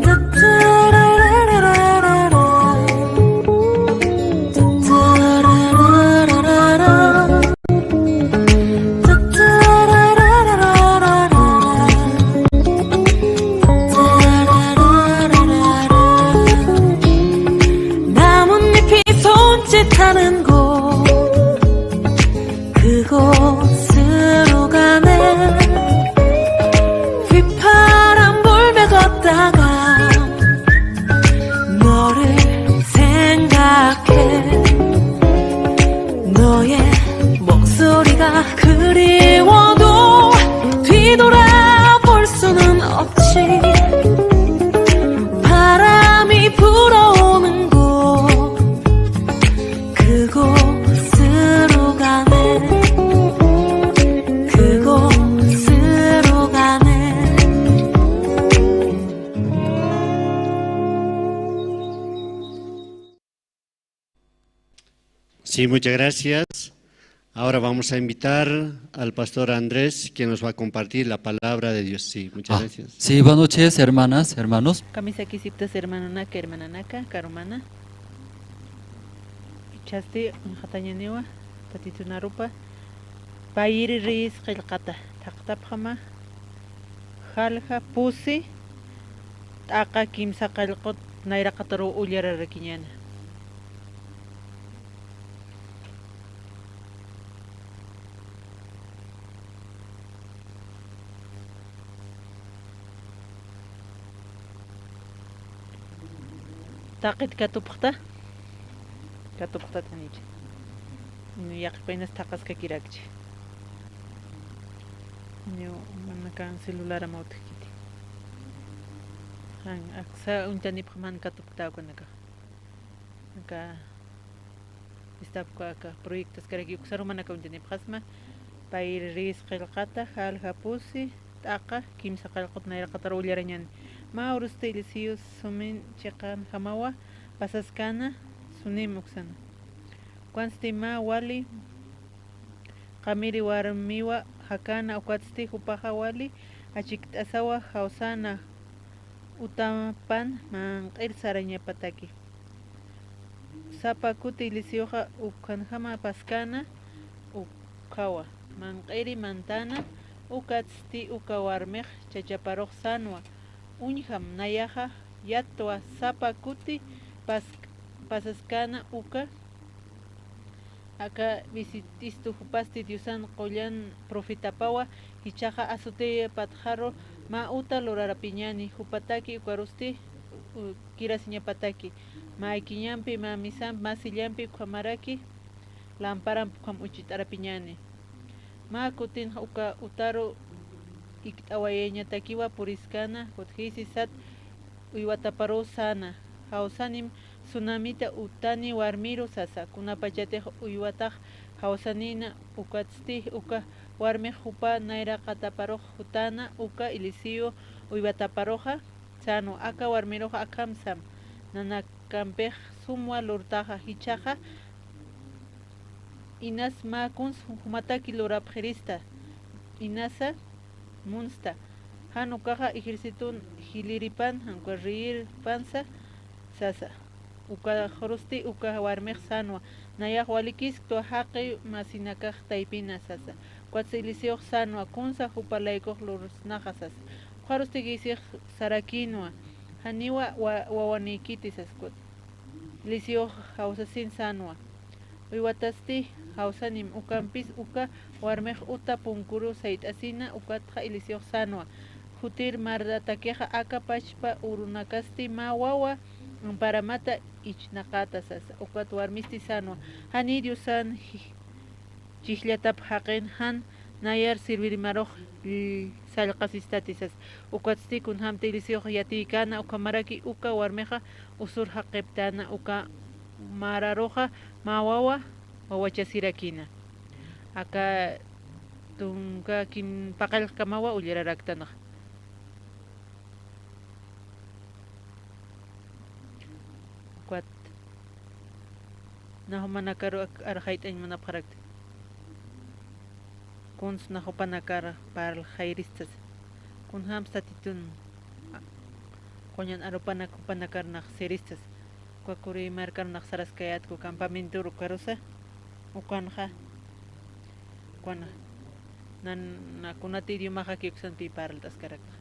따따라라라라라 따따라라라라라 따따라라라라라 따따라라라라라 나뭇잎이 손짓하는 곳 그곳으로 가네 휘파람 불며 걷다가 너를 생각해 너의 목소리가 그리워도 뒤돌아볼 수는 없지 바람이 불어오는 곳 그곳으로 가네 그곳으로 가네 Sí, muchas gracias. Ahora vamos a invitar al pastor Andrés, quien nos va a compartir la palabra de Dios. Sí, muchas gracias. Sí, buenas noches, hermanas, hermanos. Kamisakisiptas hermanonaka, hermananaka, karumana. Chasti, jatañaniwa, tatitunarupa. Pairi ris qilqata, taqtapjama. Jalja pusi. Taqa kimsa qilqut, nairaqataru ullara rakiñana. Taqit katupqta tanich. No yaqpainas taqasqa kirakchi. No manakan celular amautkiti. Han aksa untanipqa man katupqtawkunaka. Naka istapqa proyectos karaki uksaru manaka untanipqasma payri ris qilqata jalja pusi taqa kimsa qilqut nayraqataru ullarañani. Maurus Telesius sumin chiqan hamawa pasaskana sunim uksana. Kuanstima wali qamiri warmiwa hakana ukatzti hupaqa wali achiktasawa hawsana utapan manq'ir sarañapataki sapa kuti lisioqa ukanjama paskana ukawa manq'iri mantana ukatzti uka warmiq chachaparuq sanwa uñham nayaqa yatwa sapa kuti pasaskana uka aka visitistu hupasti diusan qollan profitapawa hichaqa asute patjaro ma uta lorarapiñani hupataki ukarusti kirasiñapataki ma ikiñampi ma misan ma sillampi ukamaraki lamparan pukam uchitarapiñani ma kutin uka utaro ikt'awayañatakiwa puriskana kutjisi sat uywataparu sana hawsanim tsunamita utani warmiru sasa kunapachatej uywataq hawsanina ukatzti uka warmi hupa naira qataparuq hutana uka ilisio uywataparuqa sano aka warmiruqa akamsam nanakanpej sumwa lurtaqa hichaqa inas ma kuns humataki lurapqirista inasa munsta hanukaqa ejércitun hiliripan hanka riir pansa sasa uka khrusti uka warmiq sanwa nayaq walikis to haqi masinakaq taypina sasa kwatsilisiuq sanwa kunsa hupalaykuq lurusnaqa sasa khrusti gisiq sarakinwa haniwa wawanikiti saskut lisiuq hawsasin sanwa uywatasti hawsanim ukampis uka warmiq uta punkuru sayt'asina ukatqa ilisiuq sanwa hutir mardatakiqa akapachpa urunakasti ma wawa amparamata ichnaqata sasa ukat warmisti sanwa hani diusan chikllatapi haqin han nayar sirvirimaruq sallqasistati sasa ukatzti kunhamti ilisiuq yatiykana ukamaraki uka warmiqa usur haqiptana uka mararuqa ma wawa wawachasirakina aka tunka kin paqalkamawa ullararaktanaq kwat nahumanakaru arhayt'añ munapqarakti kuns nahupanakara parljayristas kunham statitun qoñan arupanakupanakar seristas kwakuri markarnaq saraskayatku campamenturu karusa ukanja kwana na kunati idiomaqa kiyuksanpi paraltaskaraka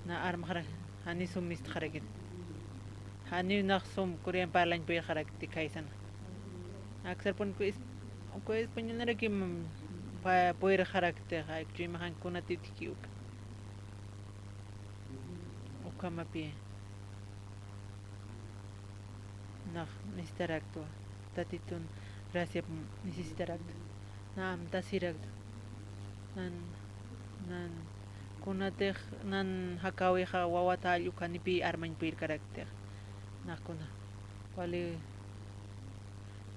na armaqra hani sumistqarakit hani naq sum korean parlañpi qarakti kaysana aksarpun ku españolnaraki pa puer qarakti aychuymahan kunati tikiyuka ukamapi naq necesitaraktua tatitun gracia necesitaraktu na amtasiraktu nan kunatej nan hakawiqa wawata all'u kanipi armañpir karakteq naqkuna wali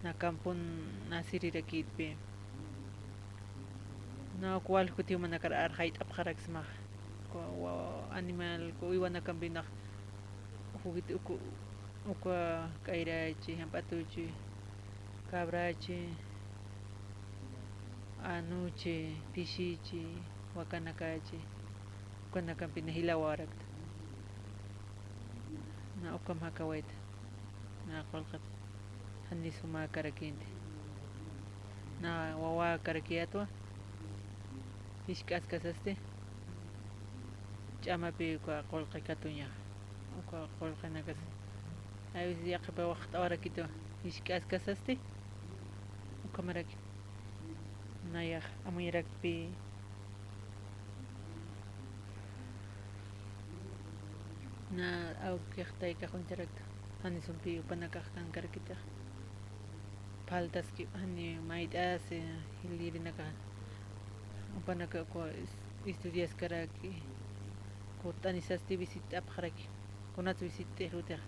nakampun nasirirakitpi na kual kutiw manakar arhayt'apqaraksmaq animal ku iwanakampi naq hugit uka kayrachi hamp'atuchi cabrachi anuchi pishichi wakanakachi ukanakampi na hilawarakta na ukam hakawayta na qolqat hani suma karakinti na wawa karakiyatwa ishk'askasaste ch'amapi uka qolqi katuñaq uka qolqinakas ayus yaqipa waqt awarakitwa ishk'askasaste ukamaraki nayaq amuyarakpi na awkiqtayqa quncharakta hani sumpi upanakaq kankarakitaq paltaski hani mayt'asi hilirinaka upanaka kwa estudiaskaraki kutanisasti visitapqaraki kunat visitejrutaq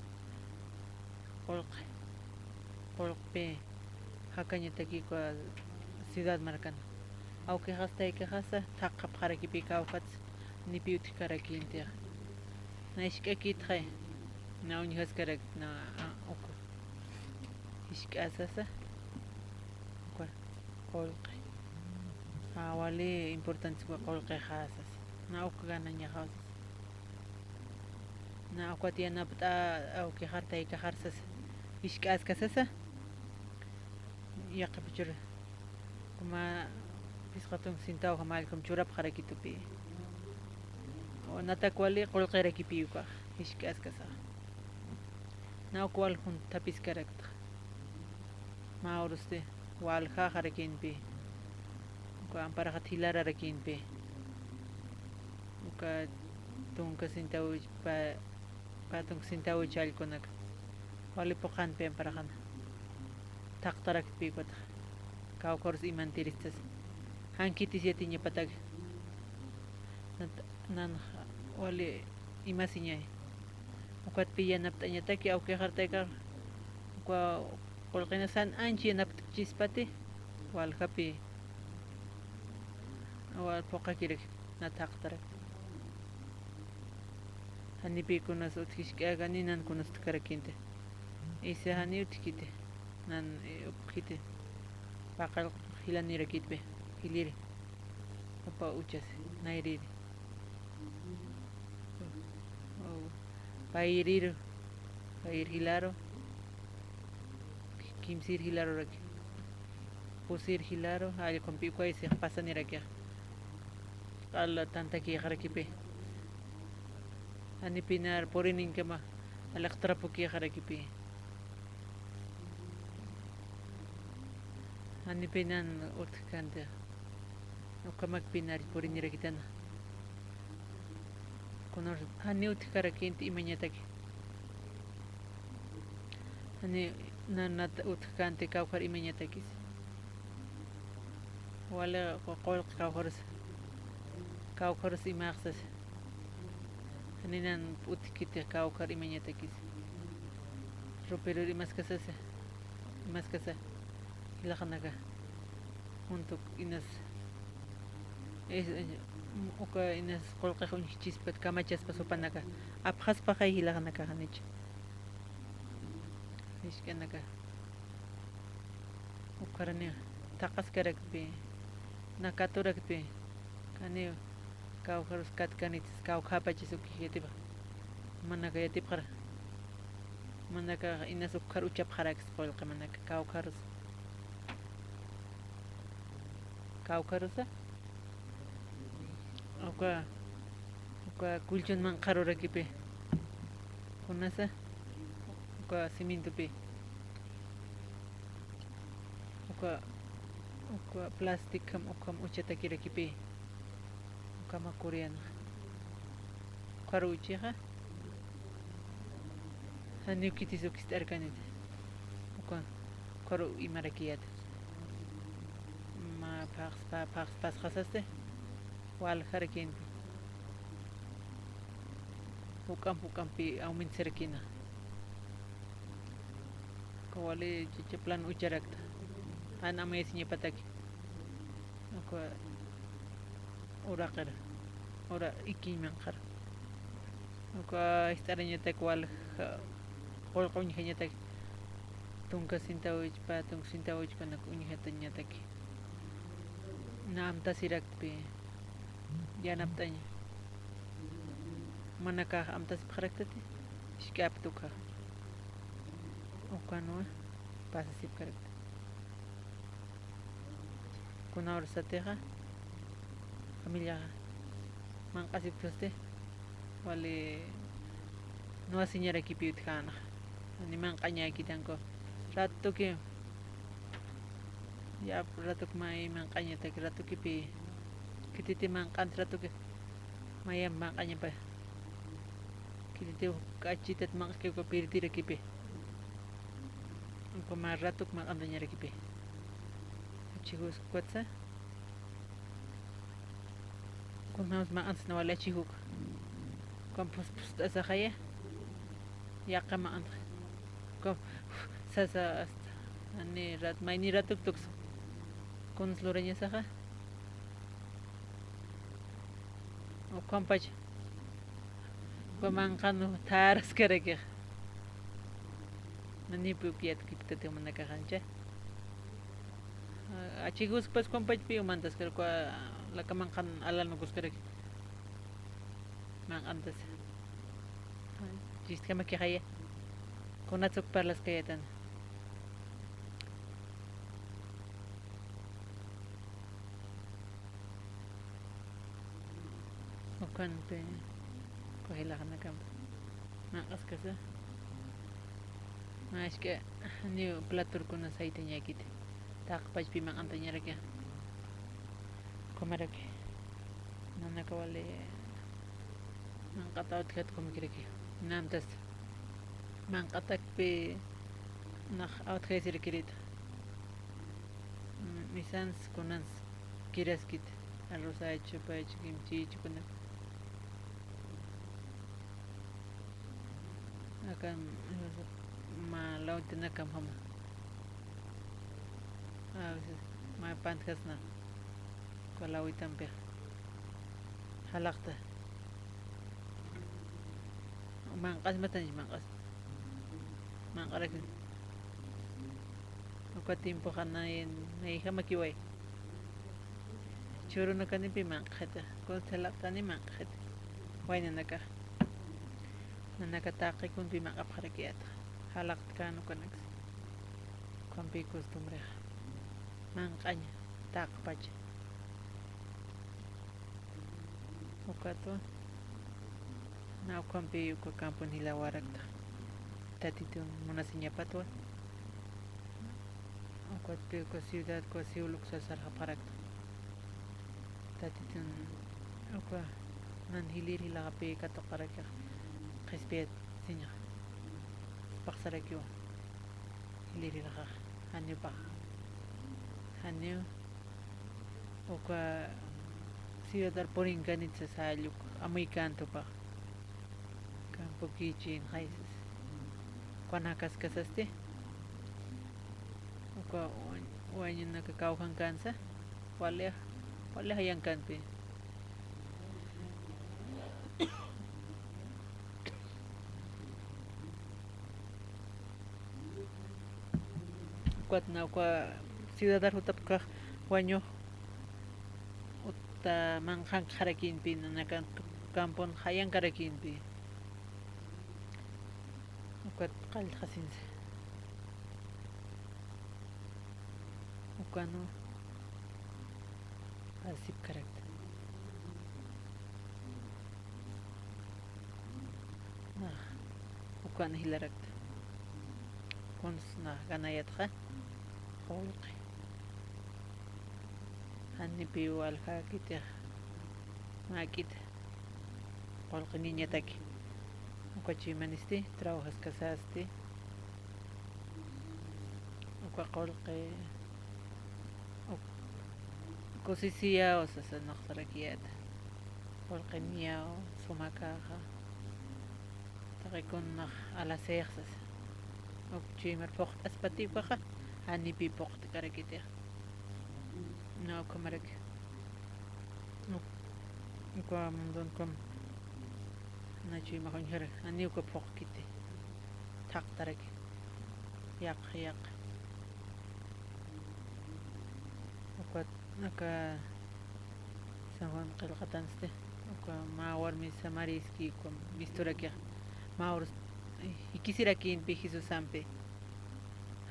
qolqpi hakañataki kwa ciudad marcana awkiqastaykiqasa thaqapqarakipi kawqats nipi utiqarakintiq na ishk'akitqay na uñhaskarak na uka ishk'asasa ukar qolqi Awale importante kwa qolqe khasas. Na ukgana nya khasas. Na akwatia napta au ki kharta ika kharsas. Ishkas kasasa. Yaqapchur. Kuma pisqatun sintaw hamalkum churap kharakitupi. O nata kwali qolqe rakipiyuka. Ishkas kasa. Na kwal hun tapis karakta. Ma uruste wal kha kharakinpi. Ko ampara khathilara rakinpi. Uka tunka sintaw pa tung sintaw chal konak. Wali pokan pe ampara khana. Taktarak pi pat. Kau kors iman tiristas. Hankitis yatinya patag. Nan wali imasinya. Ukat pi yanaptanya taki au ke khartaikar. Ko qolqina san anchi napt chispati wal khapi. Awal poka kirek na taktarak. Hani pi kunas utkishka gani nan kunas tkarakinte. Ise hani utkite nan ukite. Bakal hilani rakitbe hiliri. Apa uchas nairiri. Pairir hilaro. Kimsir hilaro raki. Pusir hilaro ay kompi ko ise pasani raki. Alla tanta ki kharakipe ani pinar porinin kema alaqtrapu ki kharakipe ani pinan utkante ukamak pinar porinira kitana konor ani utkarakinti imañataki ani nanat utkante kawkhar imañatakis wala qol kawkhars imaxsas aninan utkite kawkhar imañatakis ropero imaskasa ilaxanaga junto inas es uka inas qolqaqun chispat kamachas pasopanaga apjas pahay ilaxanaga hanich ishkanaga ukarane taqas karakpi nakaturakpi kani kawkhars katkanitis kawkhapachis ukijetiba manaka yatipqara manaka inas ukkar uchapqarax qolqa manaka kawkharusa uka kulchun manqarurakipi kunasa uka simintupi uka plastic ukam uchatakirakipi ukama koreana qaruchiha hani kitis ukistarkanit uka qaru imarakiyat ma pax khasaste wal kharakin ukam pi aumin serkina kawale plan ucharakta an amesinya pataki uka ora ikiman khar uka istaranya takwal qolqun hanyata tunka sintawich panak unyhatanya taki nam tasirak pe yanaptanya manaka amtas kharaktati shkaptuka ukano pasasip karakta kuna orsateha familia man qasip toste wale no asinyara kipiut kana ani man qanya kitanko ratto ke ya ratuk mai man qanya tak ratu kipi kititi man qan ratu ke mayam man qanya pa kititi kachitat man ke ko pirti rakipe ko ma ratuk man andanya rakipe chigos kwatsa كنا ما أنسنا ولا شيء هوك كم بس أسخية يا كم أنت كم ساسا أني رات ما إني راتك تكس كون سلورني سخا وكم بج كمان كانوا تارس كرك نني بيبيات كتير تمنا كهانجة Achigus pues compachpi mantas que la kaman kan alal no guskerek. Man antes. Jist kama ki haya. Konatsuk parlas kayatan. Okan pe kohilahan na kam. Nakas kasa. Maashke ni platur kuna saite nyakit. Tak pajpi mang antanya rek ya. Komarak. Nana kawale mang kataut kat komikirek. Namtas mang katak pe nak out khesir kirit. Misans kunans kiras kit. Arroz hecho, pach, kimchi, chukuna. Akan ma laut na kam hama. Ma pantas na. Kalau itam pe. Halakta. Mangkas matan mangkas. Mangkarak. Ako timpo kanain may hamakiway. Churu na kanin pi mangkata. Kung talak tani mangkata. Why na naka. Na nakatake kung pi mangkaparakiat. Halak ka no kanaks. Kung pi costumbre. Mangkanya. Takpaj. Ukato. Na kung pi ko kampo nila warakta. Tatito muna sinyapatwa. Ukat pi ko ciudad ko siuluk sa sarhaparakta. Tatitun apa nan hilir hila kape katok karaka kaspet sinya paksarak yo hilir hila ka hanyo pa hanyo oka siya dar poring ganit sa saluk amoy kanto pa kampo kichin kaisis kwanakas kasaste oka wanyo nakakauhang kansa wala hayang kan pe kuat na kwa ciudad hutap ka wanyo uta manghang karakin pin na kan kampon hayang karakin pi kuat kal khasin ukano asip karakter. Nah, bukan hilarak. Kons na ganayat ka. Holk. Hanni piu alka kita. Makit. Holk niña tak. Uka chimanisti, trabajas casaste. Uka holk Cosisia o sa nakarakiat. Volcania o sumakaha. Takikon nak alasexas. O chimer pocht aspati baka. Hani pi pocht karakite. No komarak. No. Ko mundon kom. Na chima kon her. Ani ko pocht kite. Tak tarak. Yak. Ukat naka sawan qilqatanste uka mawar mi samariski kom misturakia mawar ikisirakin pi Jesusampe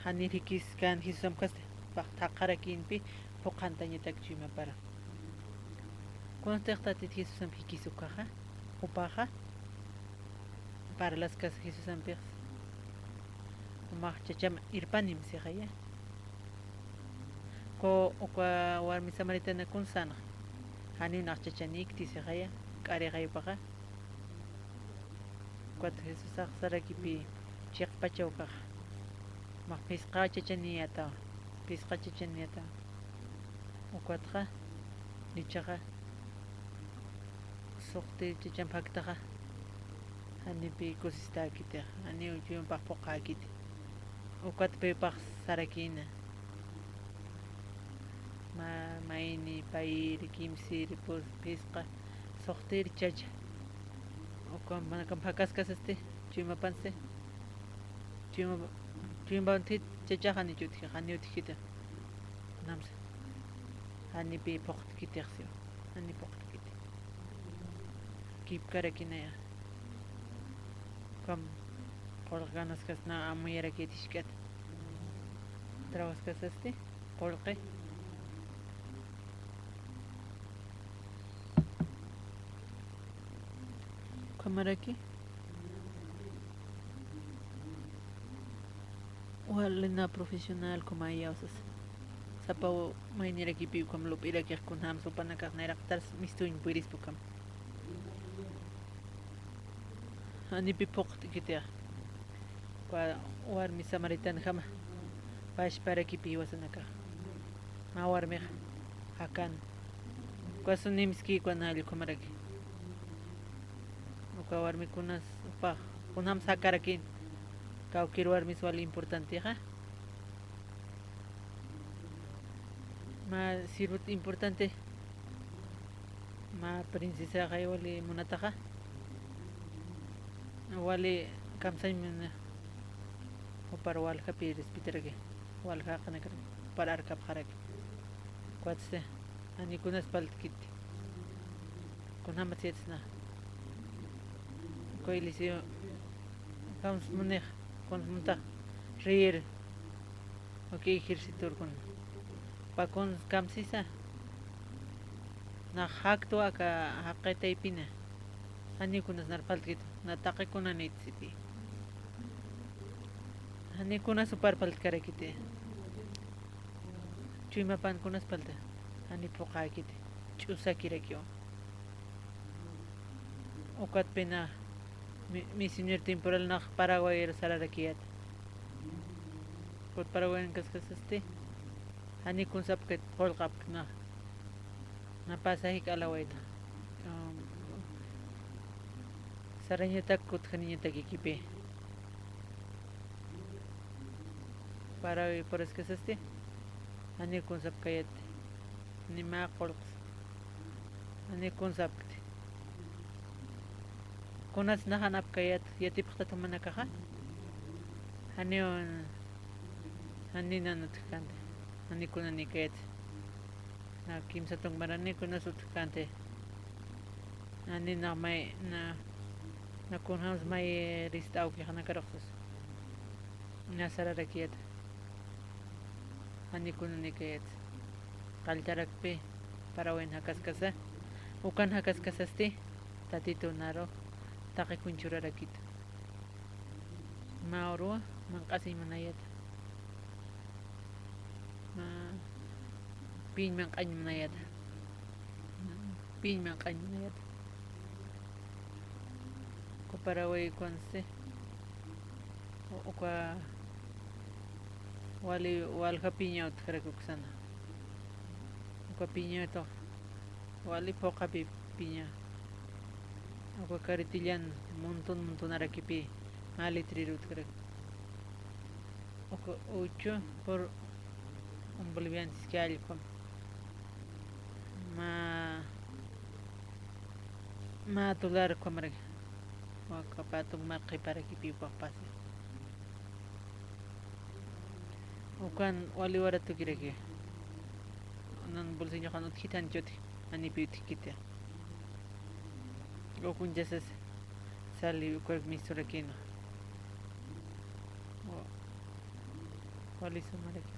hanir hikis kan Jesusam kaste taqarakin pi foqantaña takchima para concertatit Jesusam hikisukaja upaja para las cas Jesusampe chacham irpanim sihaya ko okwa warmi samaritana kun sana hani nachchachanik tisihaya kare gaypaga kwat Jesus aksaraki pi chiqpachawqa maq pisqa chachaniyata okwatqa nichaqa soqti chachampaqtaqa hani pi kusistakita hani uchuyunpaq poqakita okwat pipaq sarakina maini pair kimsir pos pisqa soqtir chacha o kam phakaskas este chimapanse chimbantit chacha hani chuthi hani uthita kunams ani pi poqt kitiqsio ani poqt kiti kip karakinaya kam qolganas kasna amuyara kitishkat trawas kasasti qolqi kamaraki walina profesional como ayosas sapau mainira kipi kam lupira ki kunham supanakak nairaqtas mistuin puiris pukam ani pipoqt kitia pa warmi samaritan khama pash para kipi wasanaka ma warmi hakan kwasunimski kwanali kumaraki uka warmi kunas pa kunham sakarakin kaukir warmi swal importante ha ma sirut importante ma princesa kay wali munataka wali kamsay min para wal kapi respitarage wal hakana kar para arkap kharag kwatse ani kunas paltkit kunam matsetsna koilisio kams muneh kon munta rir okay hirsitur kon pakon kamsisa na hakto aka haketay pina ani kunas narpaltkit nataqi kunanitsipi ani kunas super paltkarekite chuma pan kunas palta ani pokakite chusakirekyo okat pena mi señor temporal na Paraguay sararakiat kot Paraguay kaskasaste ani kun sapket qolqap na pasahik alawaita saranyata kut khaninyata kikipe Paraguay por kaskasaste ani kun sapkayat ni ma qolq ani kun sapkte kunas nahanap kayat yatipqta tumanakaha hanion hanina nutkante hani kunani kayat na kimsa tong marani kunas utkante hani na may na kunhams may ristaw ki hana karoxos na sararakiyat hani kunani kayat qaltarakpe para wen hakaskasa ukan hakaskasaste tatito naro taqi kunchurarakit maurua manqasi manayat ma pin manqañ manayat pin manqañ manayat ko Paraguay konse oka wal hapiña utkarakuksana oka piña to wali poqa piña ako karitilan montón arakipi malitrirut krek ako 8 por un boliviano fiscal ma dolar komrek waka patung maqi para kipi paqpasi ukan wali wara tukireke nan bolsinyo kanot kitan joti ani piuti kitya o kun jasas sali ukar mistura kino wali sumara kino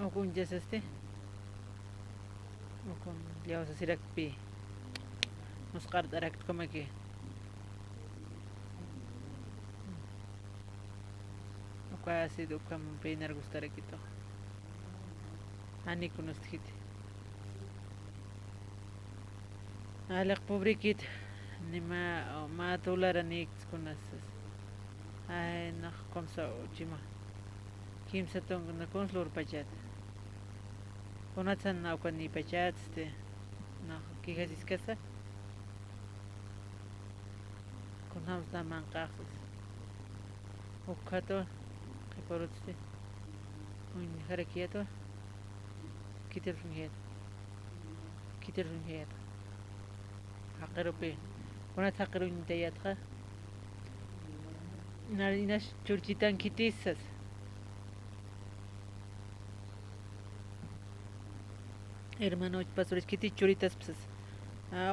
o kun jasas te o kun liaw sa sirak pi muskart arak komake o kaya sido kam peinar gustara kito ani kunust kiti alaq pobrikit ni ma tolaranik kunas ay nak komsa chima kimsa tong na konslor pachat konatsan na ni pachat ste na kigasis kasa konam ta manqas okato kiporutste un harakiato kiter fungiet حقربي وانا تقرب نتياتها ناريناش تورتيتان كيتيسس hermano pastores kiti churitas pues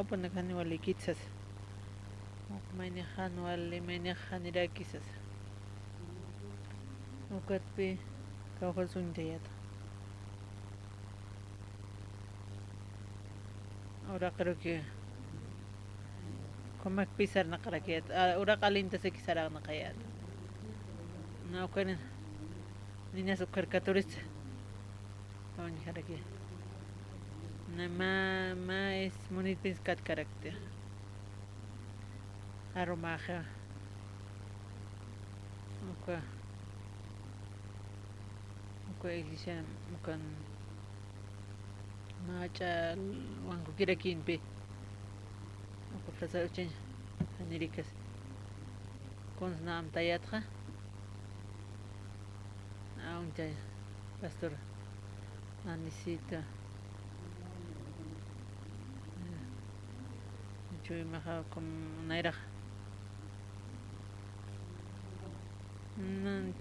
pone hani wali kitsas maine han wali maine hanira kisas ukatpi kawal sunjayat ahora creo que como pisar na karakiat ahora kalinta se kisara na kayat na ukana niñas ukarkatoris Kawan haraki. Ma es munipis kat karakter. Aromaja. Oka iglesia bukan macha wangu kirakin pe. Oka frasa uchen hanirikas. Kons naam tayatra. Auncha pastor Anisita. Cuy maha como naira.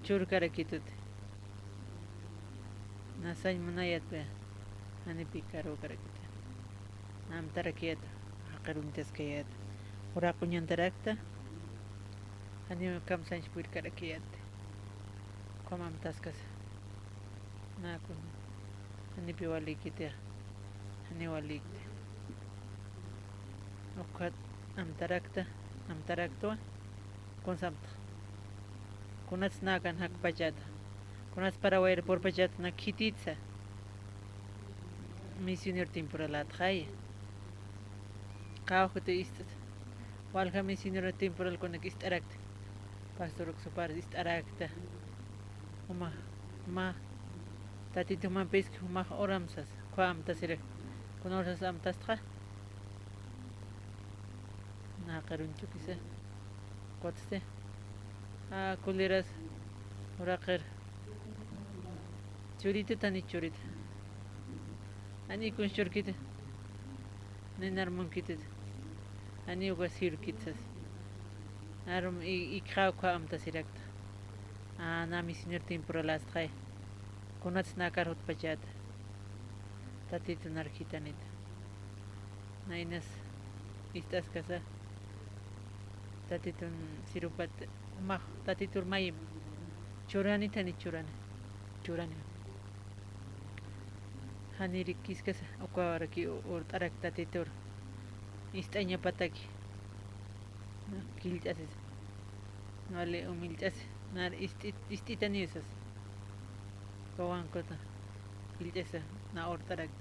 Chur karakitut. Nasay manayat pe. Ani pikaro karakit. Nam tarakiat. Hakaruntes kayat. Ora kunyan tarakta. Ani kam sanch pur karakiat. Komam taskas. Nakun. Ani piwali kita. Ani wali kita. Okat am tarakta con samta kunats nakan hak pajat kunats para wair por pajat na khititsa misioner temporal khay kaw khute ist walga misioner temporal con istarak pastor oxopar istarakta ma tati tuma pesk ma oramsas kwam tasire konorsas am tastra nakarunchu kisa kotste kuliras urakir churita tani churita ani kun churkita nenar munkita ani uga sirkitas arum ikhaw kwa am tasirakta na misioner temporal astray kunats nakarut pachat tatitu narkitanit nainas istas casa tatitun sirupat tatitur mayim churani tani churani haniri kiskas okwaraki or tarak tatitur istaña pataki kiltas vale humiltas nar istitanisas kawan kota kiltas na or tarak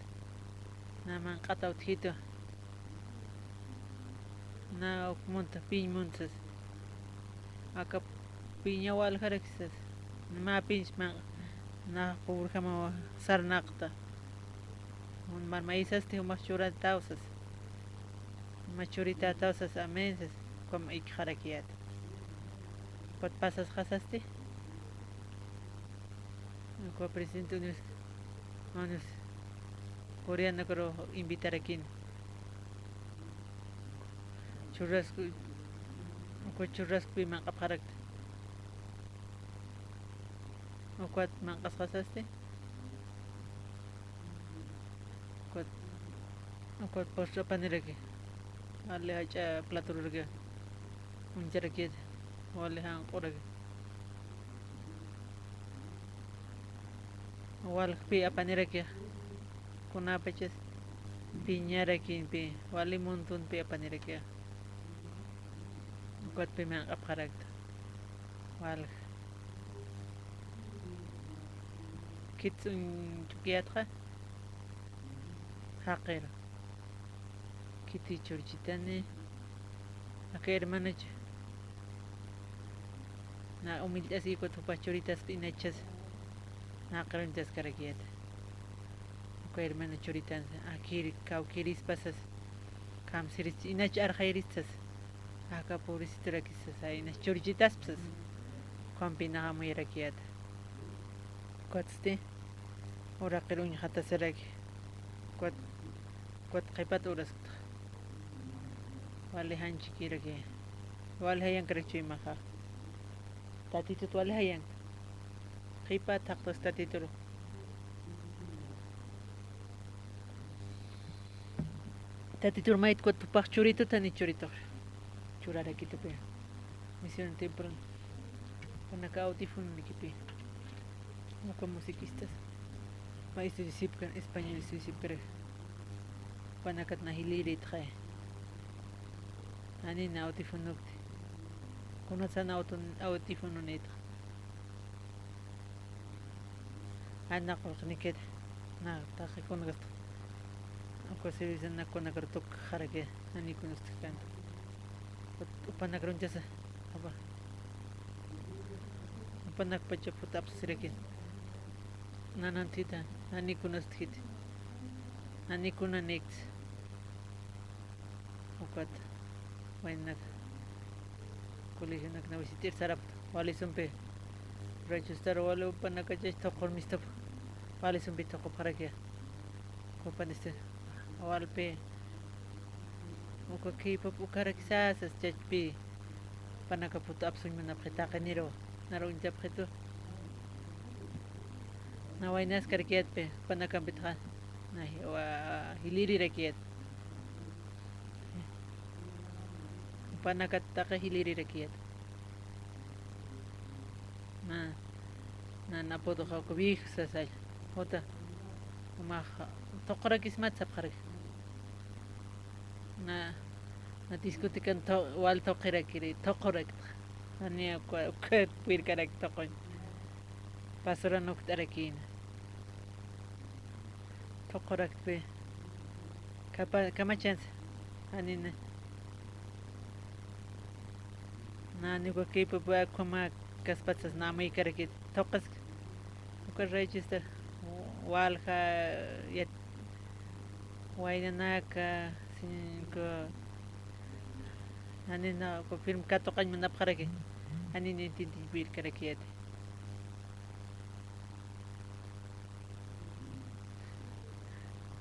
na man qataw thito na monta pin montas aka piña wal haraksas ma pinch ma na por kama sarnaqta un marmaisas te machura tausas machurita tausas amensas como ik harakiat pot pasas hasaste ko presidente unos coreano karo invitar aquí churrasco pi maqapqarakt okwat maqasqasaste okwat postra paniraki alle hacha platururga unjaraki wale han qorag wal pi apaniraki kuna paches piñaraki pi wali montun pi apaniraki okwat pi maqapqarakt wal kitsun chukiatra haqir kiti churchitane aka hermanach na humildas y cuatro pachoritas inachas na qarantas karakiat aka hermana choritan akir kaukiris pasas kam siris inach arkhairistas aka porisitrakisas inach churchitas pasas kampina muyrakiat Quatste ora qirun hatasarak quat qaipat uras wale hanchi kirake wale hayan karachi maha tatitut wale hayan qaipat taqtas tatituru Tatitur mait kuat tupak churito tani churito. Churara kita pe. Misión temprano. Panaka audífono nikipi. Muka musiquistas. Maestro disipkan español disipre. Panakat na hiliri trae. Ani na audífono. Kunasan audífono net. Anak ko kniket. Na taki ko nagat. Ako servisan na ko nagartok harage. Ani ko nastikan. Upanagron jasa. Aba. Upanak pacha putap sireke. Nanantita. Ani ko nastkit. Ani ko na nekt. Ukat. Wainak. Colegio nak na visitir sarap. Wali sumpe. Register wala upanaka jay tokor mistap. Wali sumpe toko harage. Ko paniste. Awalpe. Uka kipap ukarak sasas jajpi. Panaka puto apsun mo na preta kaniro. Naro injap kito. Nawainas karakiat pe. Panaka bitha. Na hiliri rakiat. Panaka taka hiliri rakiat. Na napoto ka kubih sasay. Hota. Umaha. Tokorak ismat sapkarak. Na diskutikan wal tokorak kiri. Tokorak. Ani aku puir karak tokon. Pasuran nuk tarakin. Tokorak pe. Kama chance. Ani na ni ko kipa ba kuma kaspatsas namai karakit. Tokas. Uka register. Walha yet wainanaka sinko ani na ko film katokan mo napkarake ani ni titibir karakiat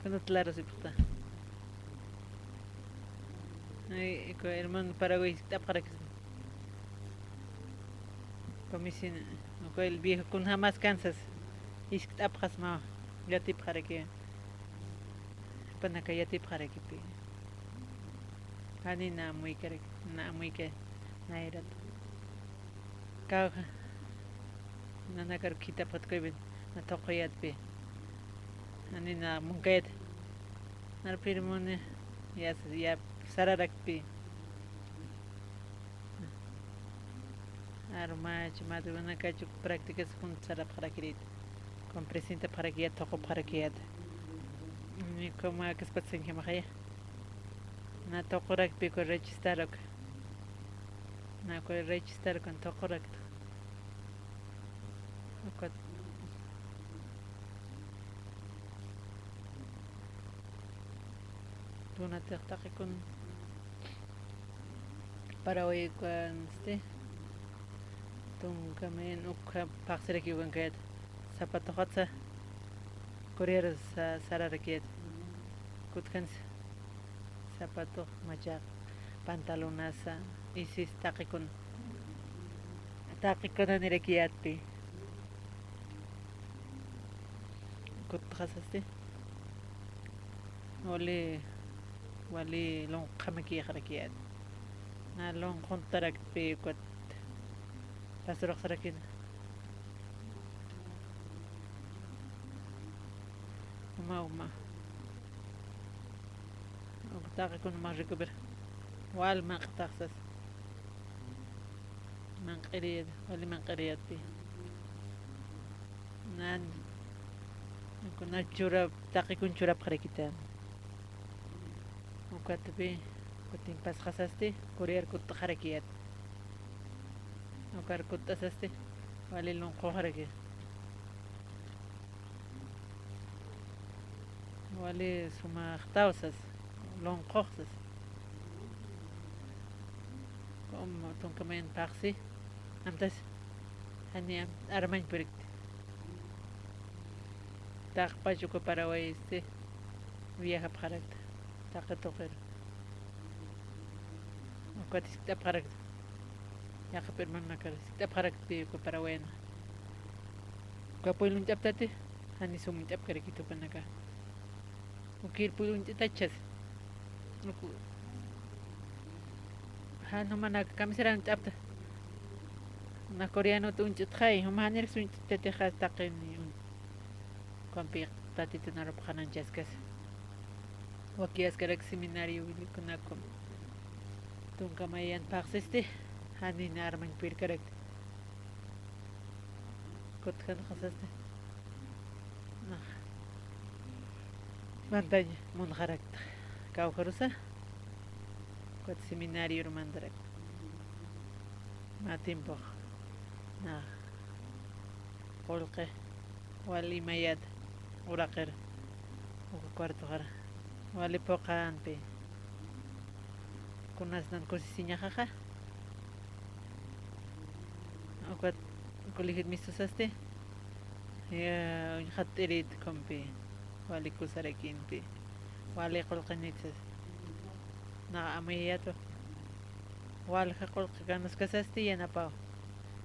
kuno claro si puta ay ko hermano Paraguay tapkarake komisina ko el viejo kun jamás cansas iskit apkas ma yatip harake panaka yatip harake pe ani na muy ke na irat ka na nakar kita patkoy na tokoyat pe ani na mungkayat nar pirmone ya sararak pe armach maduna kachuk prácticas kun sarap harakirit con presente para que toko para que ni como que es patsen que mahaya na toko rak pe ko register ok na ko register con toko rak ko tuna tertaki con para hoy con tung kamen ukha paksere ki con kayat zapato hotsa correr sararakiet kutkans zapato machak pantalonasa isis takikon anirakiat pi kutkhasasti wali long khamaki kharakiat na long kontarak pi kut pasrok sarakin uma tak ko ma recover wal ma qtaxas man qiriyad wali man qiriyad pi nan ko na chura tak ko chura qrekitan ukatbi kutin pas khasasti courier kut kharakiyat ukar kut asasti wali lon qoharaki wali suma khtausas lon qoxas como ton kamen taxi amtas hani armañ purik tak pachuko Paraguay viaja parakta tak toqer okatis ta parakta ya ka perman nakar ta parakti ko Paraguay ko pulun taptate hani sumit ap karikito panaka ukir pulun tachas no mana kamiseran tapta na coreano tunchut khay humanir suñ teteja taqin kampi tatito narap kanan chaskas wakias karak seminario wili kunakom tunka mayan paxiste hani narman pir karak kotkan khasaste Montaña, Monjarak, Caucarusa, Cot Seminario Mandarak, Matimpo, Na, Polque, Wali Mayad, Uraker, Cuarto Jara, Wali Pocanpe, Kunas Nan Cosisiña Jaja, Oquat Coligit Mistosaste, Hatterit Compi. Wali kusarakin pi wali qolqanitsas na amayato wal qolqanas kasasti yanapa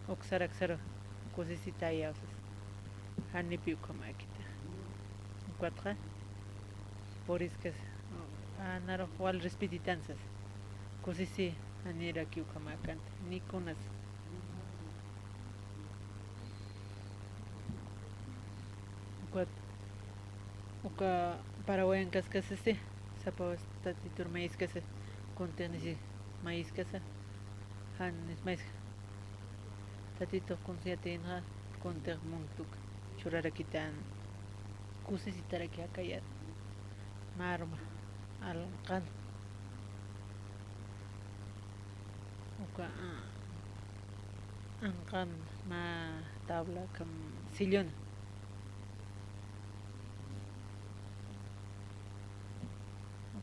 oksarak saro kusisita yawsas hani pi komakita cuatro poriskas anaro wal respititanzas kusisi anira ki komakant ni kunas Uka paraguayan kaskasiste sapos tatitur maíz kasa contenisi maíz kasa han es maíz tatito consiatinha conter montuk churarakitan kusisitaraki akayat marma alqan uka anqan ma tabla kam sillón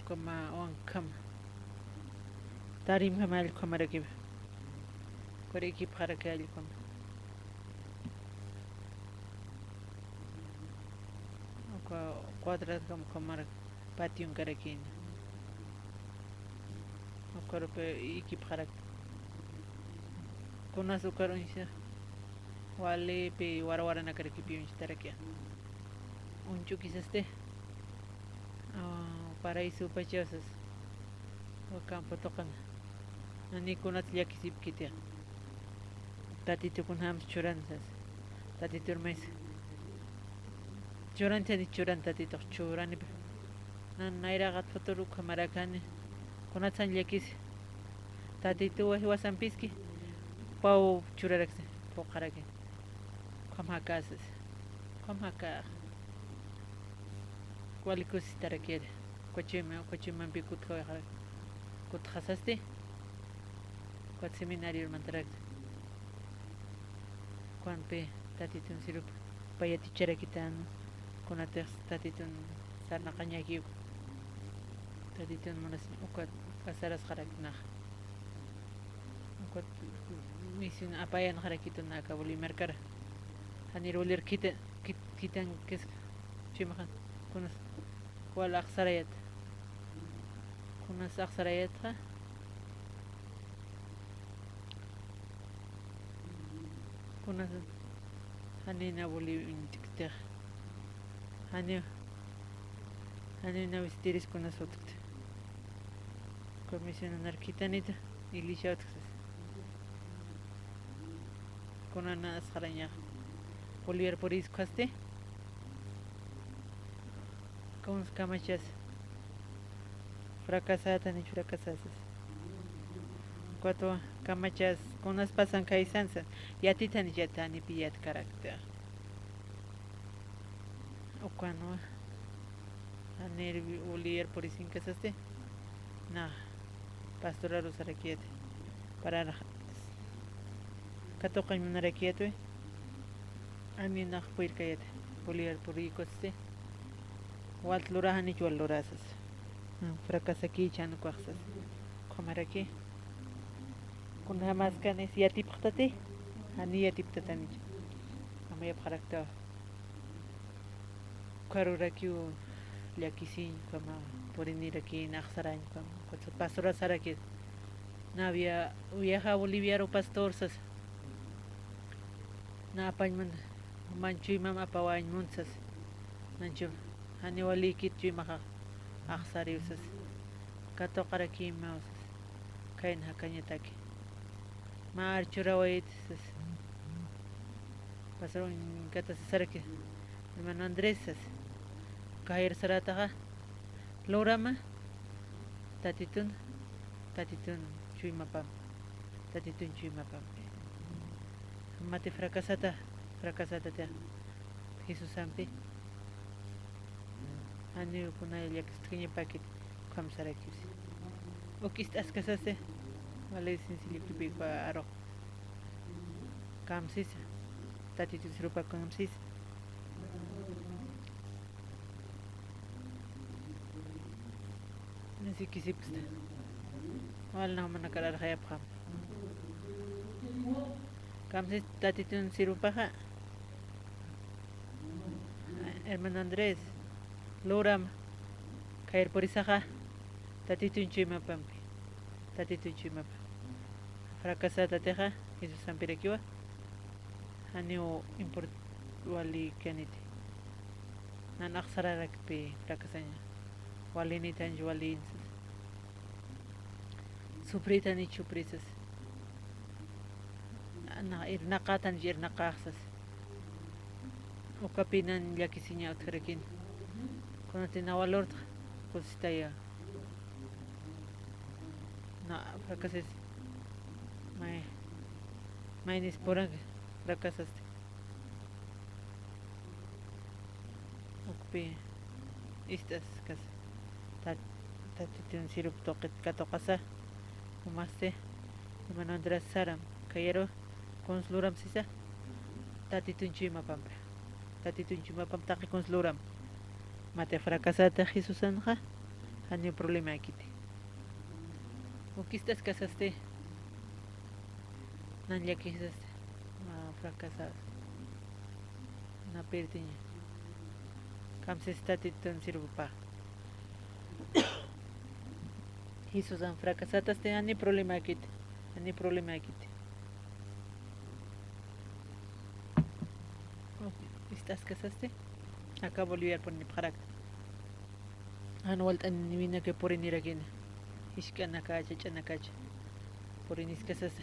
Kama on kam tarim kamal kamaraki koreki parakali kam oka cuadrat kam kamar patiun karakin okar pe iki parak kunas okar unsa wale pe wara na karaki pi unsa tarakia unchu kisaste paraíso pachosas o campo tocan ani kunat yakisip kitia tatito kun hams churanzas tatito mes churanta ni churanta tatito churani nan naira gat fotoru kamera kane kunat san yakis tatito wasan piski pau churaraxe pokarake kamhakasas kamhaka kualikus tarakiere Cochima Bikut Kut Hasasti Quat Seminario Mantarak Quampe Tatitun Sirup Payati Cherakitan Kunatex Tatitun Sarnakanyaki Tatitun Monas Ukat Kasaras Haraknach Ukat Misin Apayan Harakitun Nakabuli Merkar Hanirulir Kitan Kes Chimahan Kunas Kual Aksarayat Kunas aksarayatqa kunas hanina boli intikta hanina vistiris kunas otkta comisión anarquitanita ilisha otksas kunana asqarañaq Bolívar poris qaste Kons kamachas fracasada ni fracasasas cuatro kamachas konas pasan kaisansa yatitani yatani piyat carácter o cuando anervi olier por isin casaste na pastoral usarakiete para katoqay munarakiete ani na puir kayete olier por ikoste walt lurahani chwal lurasas fracasaki chan quaxas comaraki kun hamas canes yatipqtati ani yatiptatani amaya parakta karuraki liakisin kama poriniraki naxarañ kama kutsa pastora saraki navia viaja boliviaro pastorsas na apañman manchuy mama apawañ munsas nanchu hani walikit chuy maha aksariusas Kato qaraki maus. Kain hakañataki. Mar churawait. Pasaron kata saraki. Hermano Andrés. Kair sarataga. Lorama. Tatitun chuy mapam. Tatitun chuy mapam. Mate fracasata te. Jesús ampi. Ani kuna yak stkini paket kam sarakis. Okist askasase. Vale sinsilik tu bipa aro. Kamsis. Tatitun sirupa kamsis. Nasi kisipsta. Walna manakarar hayap kam. Kamsis tatitun sirupaja. Hermano Andrés. Loram. Kair porisaja. Tatitun chima pampi. Tatitun chima. Fracasata teja. Jesús Sampirekiwa. Anio import wali kaniti. Nan aksararakpi fracasanya. Walini tanj walin. Suprita ni chuprisas. Irnaqatan irnaqaxsas. Ukapinan yakisiña utrekin. Konatina valor cositaya. Na fracases. Mai ni sporang fracasaste. Ukpi estas kas tatitun sirup toqet katokasa. Umaste. Hermano Andrés Saram. Kayero konsluram sisa. Tatitun chima pampa. Tatitun chima pam taki konsluram. Mate fracasata Jesús anja. Hani problema akiti. Ukistas kasaste. Nan yakisaste. Fracasado. Na pertiña. Kamses tatitun sirupa. Jesús an fracasatas te ani problema akiti. Ani problema akiti. Estas casaste. Acá volví a poner para anual tan divina que por en iraquina. Ishkana cacha, chana cacha. Por en iscasas.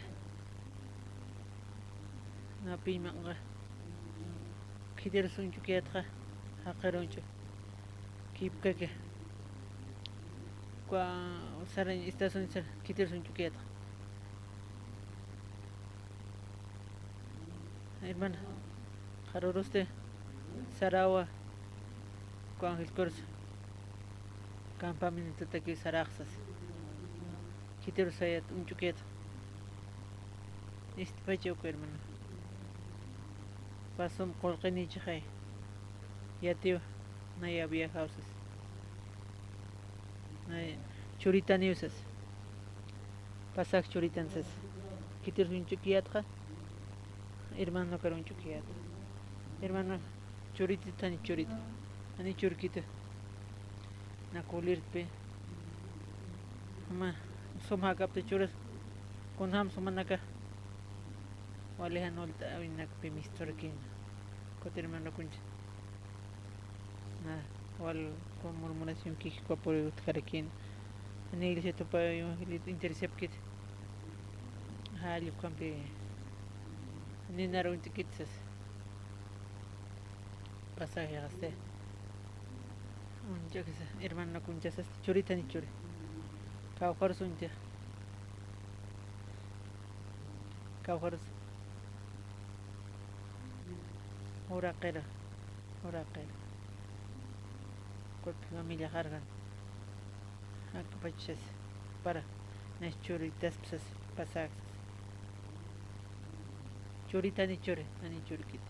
Na pima nga. Kider sunchu kiatra. Hakaroncho. Kipkake. Kwa saran estación sar. Kider sunchu kiatra. Hermana. Jaroroste. Sarawa. Con el curso. Campamento taki saraxas. Kitero sayat un chuqueto. Este pacho hermano. Pasum colqeni chay. Ya tío. No había houses. No churitaniusas. Pasak churitansas. Kitero un chuqueto. Hermano caro un chuqueto. Hermano churita tani churita. Ani churquita. Na kulirpe. Ma somha kapte churas. Con ham somanaka. Walehan olta awinak pe mistorkin. Kote hermano kuncha. Na wal con murmuración que kwa por utkarekin. Ani iglesia topa yo intercepkit. Ha li kampe. Ni naro intikitsas. Pasaje gaste. Yo que sé, hermano kunchasas churita ni churi. Kauhar sunja. Kauhar. Ora qera. Kut familia hargan. Akpachas para nas churitas psas pasak. Churita ni churi, ani churkit.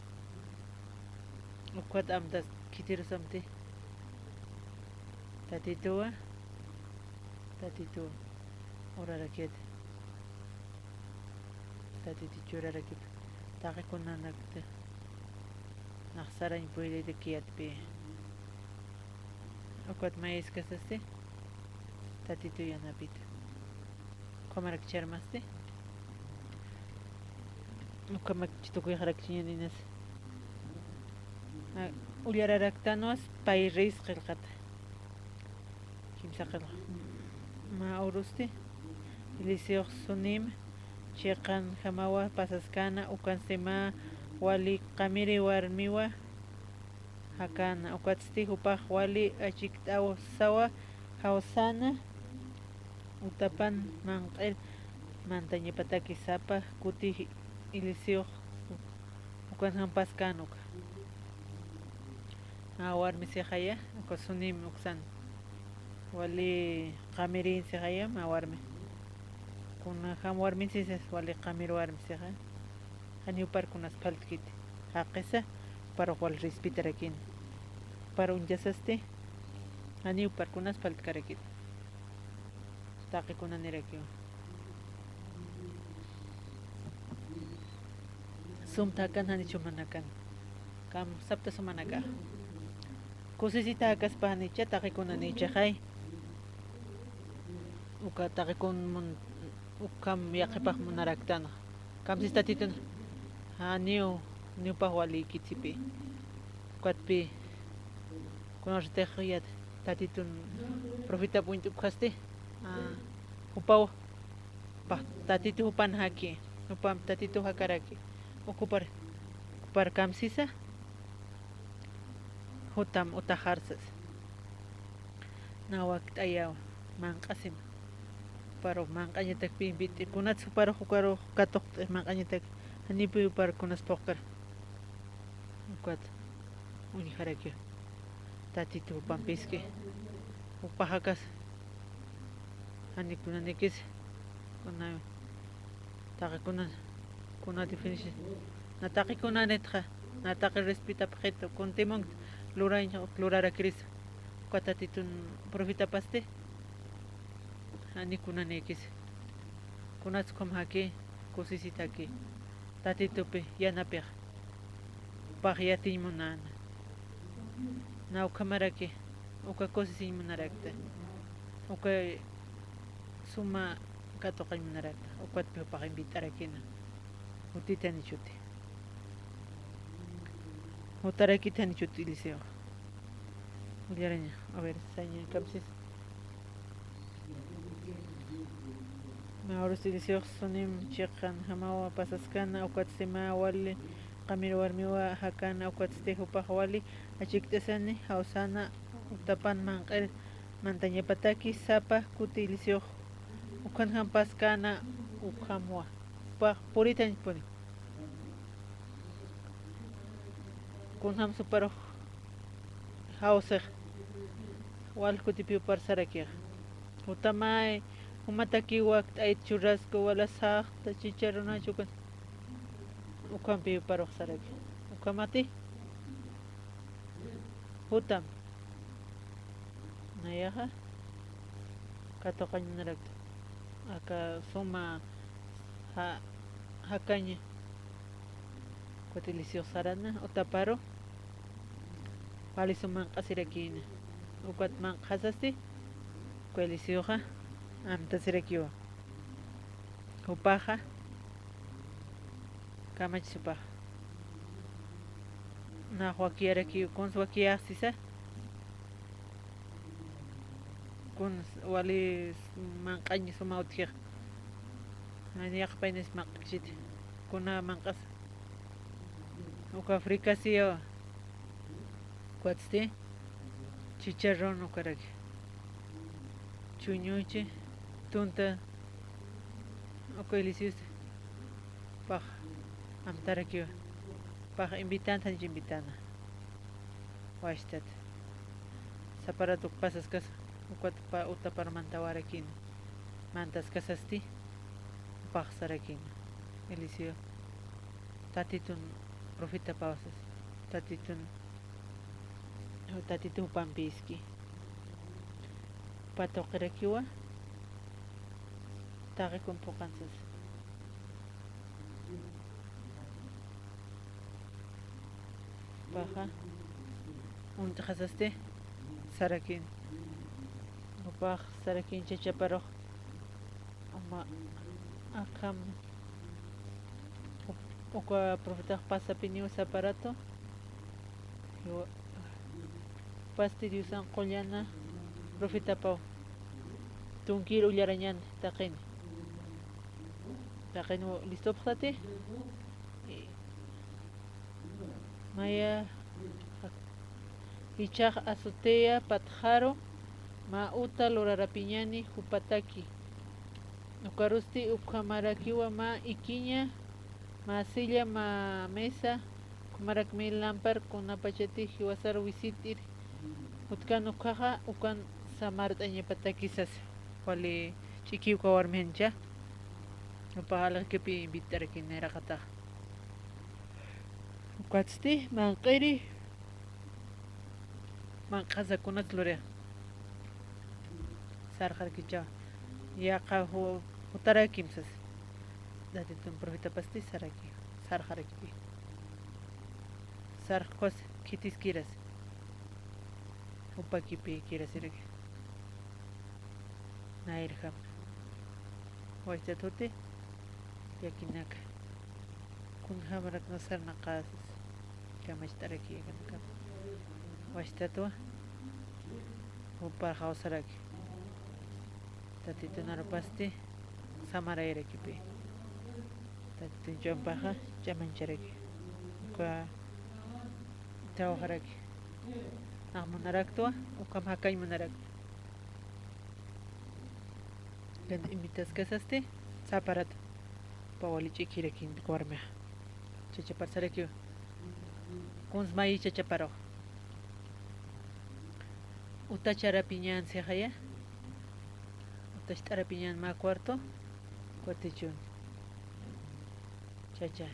Ukwat amdas kitir samte. Tatitua. Ora raket. Tatitichura raket. Taki kuna nakte. Naksara impuede de kiat pe. Ukwat mais kasaste. Tatitu yanapit. Komarak charmaste. Ukamak chitukuy harakchiña ninas. Uliararaktanos pairis qilqata. Kimsa qilqa. ma urusti Eliseo sunim chiqan hamawa pasaskana ukan sema wali qamiri warmiwa hakana ukatsti upaq wali achiktaw sawa hawsana utapan manq'il mantañipataki sapa kuti Eliseo ukan hampaskanuka warmi sihaya uka sunim uksan wali qamirin sihaya ma warmi kuna ham warmi sisas wali qamir warmi siha hani upar kunas paltkit haqisa para wal respitarakin para unjasaste hani upar kunas paltkarakit taqi kuna nirakyo sumtakan hani chumanakan kam sapta sumanaka kusisita akas panicha taqi kuna nichaqay uka taqi kun ukam yaqipaq munaraktana kam sistatitun niu paq wali kitsipi ukatpi kunartaq yat tatitun profita punt ukhaste upaw pa tatitu upan haki upam tatitu hakaraki ukupar kam sisa hutam utaharsas nawak ayaw manqasim paro manqañitak pimpiti kunatsu paro hukaro katok manqañitak hanipi par kunas pokar ukat uniharakyo tatitu pampiski upahakas hani kunanikis kuna taqi kuna definition nataqi kunanetqa nataqi respeta paqita kuntimon lurarakris katatitun profita paste hani kunanikis kunatsu kom haki kusisitaki tatitupi yanapih paqyatimunana naukamaraki uka kusisimunarakta uka suma katoqaymunarakta ukatpi paqinvitarakina utitani chuti utarakitani chuti Eliseo Ullaraña a ver saña kapsis ahora Eliseo sunim chiqan hamawa pasaskana ukatsima wali qamir warmiwa hakana ukatste upaq wali achiktasani hawsana utapan manq'il mantañapataki sapa kuti Eliseo ukan hampaskana ukhamwa paq puritan puni kunham suparo hawsaq wal kutipi parsarakiq utamay umataki waqt ay churrasco wala saqta chicharronachu kan ukampi paroq saraki ukamati hutam nayaha katoqañunarakta aka suma hakaña kutilisio sarana utaparo pali suman qasirakina ukat man qasasti kuelisioqa amtasirakiwa upaqa kamachisupaqa na huakiaraki kun huakiaqsisa kun wali manqañi suma utjiq aniaqpaynis maqchit kuna manqas uka fricasio kuatste chicharrón ukaraki chuñuche tunta uka ilisius paq amtarakiwa paq invitanta invitana washtat saparatuk pasaskas ukat pa utapar mantawarakin mantas kasasti paq sarakin Eliseo tatitun profita pausas tatitun pampiski patoqirakiwa taqi kumpuqansas paqa untahasaste sarakin upaq sarakin chachaparoq ama akam uka profeta pasapini aparato pasti diusan qollana profeta pau tunkir ullarañan taqini listo paqati maya ichaq azotea patjaro ma uta lorarapiñani hupataki ukarusti uphamarakiwa ma ikiña ma silla ma mesa kumarakmi lampar kunapachati hiwasar wisitir utkan ukaja ukan samart'aña patakisas wali chikiuka warmihancha upaqalaqkipi invitarkiniraqataq ukatsti manq'iri manqasakunata luriq sarqarkichaw yaqa utarakimsas datitun profeta pasti sarqarkipi sarqkos kitiskiras upakipi kirasirki nairham waychatuti yakinaka kunhamarak nasarna qasas kamachtaraki yakanaka washtatwa upar hawsaraki tatitunarpasti samarayrakipi tatitun champaqa chamancharaki uka trabajaraki naqmunaraktua ukam hakaymunarak kan invitas kasasti saparata pawalichi kirakin warmiha chachaparsaraki kunsmayi chachaparo utacharapiñan sejaya utacharapiñan ma cuarto cuartichun chacha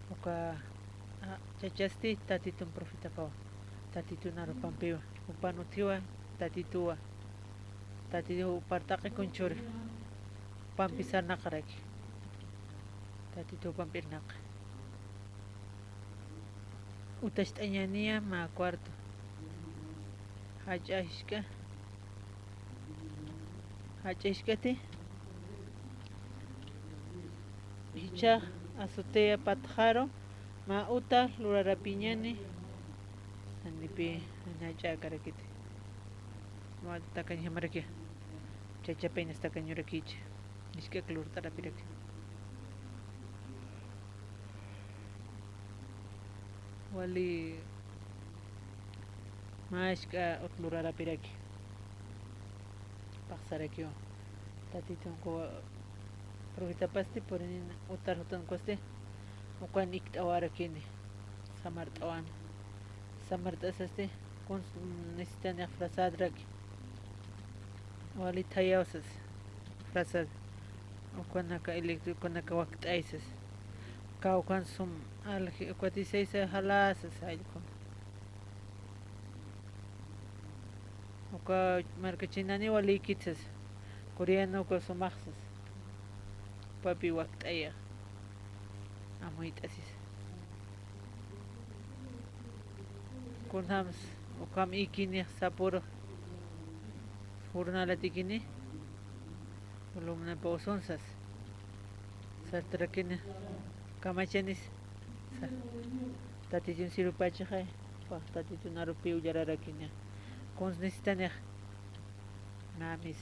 uka chachasti tatitun profita pawa tatitun arupampiwa upanutiwa tatituwa tatitu upartaqi kunchuri pampisar naqaraki tatitu pampirnaqa utashtañania ma cuarto hach'ishkati hichaq azotea patjaro ma uta lurarapiñani anipi anach'akarakiti ma takañamaraki chachapaynas takañurakicha ishkak lurtarapiraki wali mashka utlurarapiraki paqsarakiwa tatitun profeta pasti porin utar hutan koste ukan ikt'awarakini samart'asasti kun necesitan frasadraki wali tayawsas frasad ukanaka electric ukanaka wakt'aysas kawkan sum alji ukatisaysa halasas allqun uka markachinani wali kitsas coreano uka sumaqsas papi wakt'ayaq amuyt'asis kunhams ukam ikini sapuro jornala tikini volumna pausonsas sartrakina kamachanis tatitun sirupachaqay tatitun arupi ullararakina kuns necesitaneq namis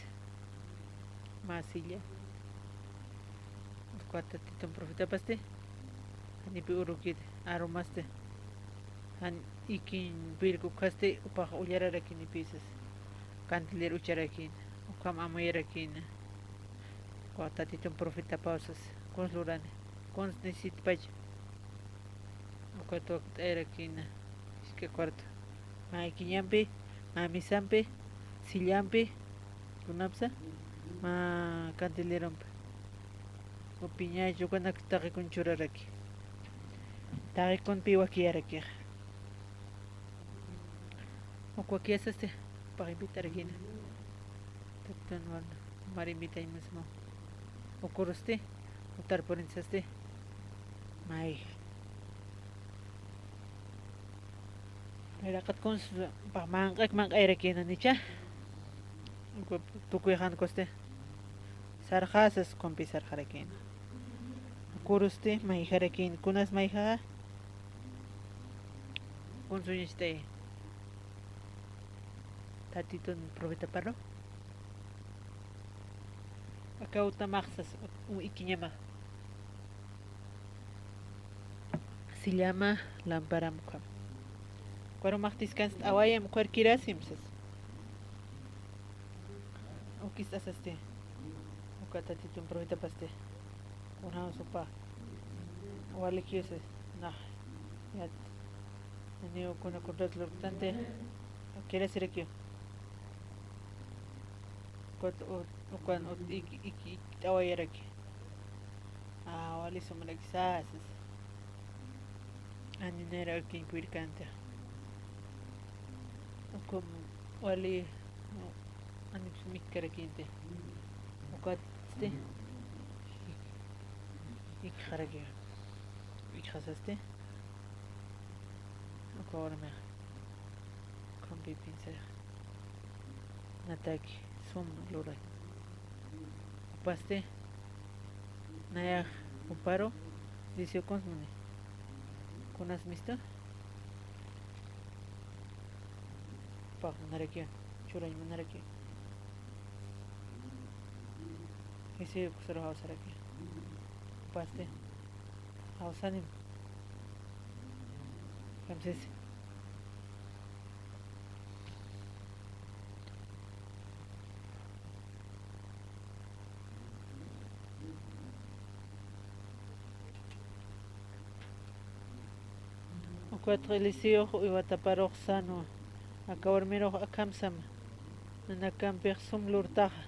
masilla tatitun profeta pasti anipi urukit arumaste ikin pirku kaste upaq ullararakini pisas cantiler ucharakin ukam amuyarakina tatitun profeta pausas kuns lurani kuns necesitpach uka tuaqt'ayrakina ishka cuarto ma ikiñampi ma misampi sillampi kunapsa ma cantileronpi upiñay ukanaka taqikun churaraki taqikunpi wakiyarakiq ukwakiyasaste paqinpitarakina tatitun marinvitaymasmo ukurusti utarpurinsaste may raqat kuns paqmanq'ak manq'ayrakina nicha tukuyqan koste sarqasas kumpi sarqarakina ukurusti mayjarakin kunas mayjaqa kunsuñashtay tatitun profeta parro acá utamaxas ikiñama. Se llama Lámpara Mujer. Cuando maxtiscans awaya mujer kirasimsas. O quizás o catatito un profeta paste. Una sopa. O alequioses. Nah. Ya. Neo con la contra lo bastante. Quiere decir aquí. Cuando awaya aquí. Wali somos quizás. Aninera aquí en Cuircante. Como wali anix mi carequinte. Ucaste. Y carague. Y casaste. Ucaorme. Con pipinse. Nataki. Sum lura. Upaste. Naya uparo. Dice consumne. ¿Conas mista? Pa, manaraki. Churay manaraki. Ese kusaro hausaraki. Paste. Hausanim. Kamses. Cuatro liceo y vataparox sano. Acabarmero akamsam. Nanakamper sum lurtaja.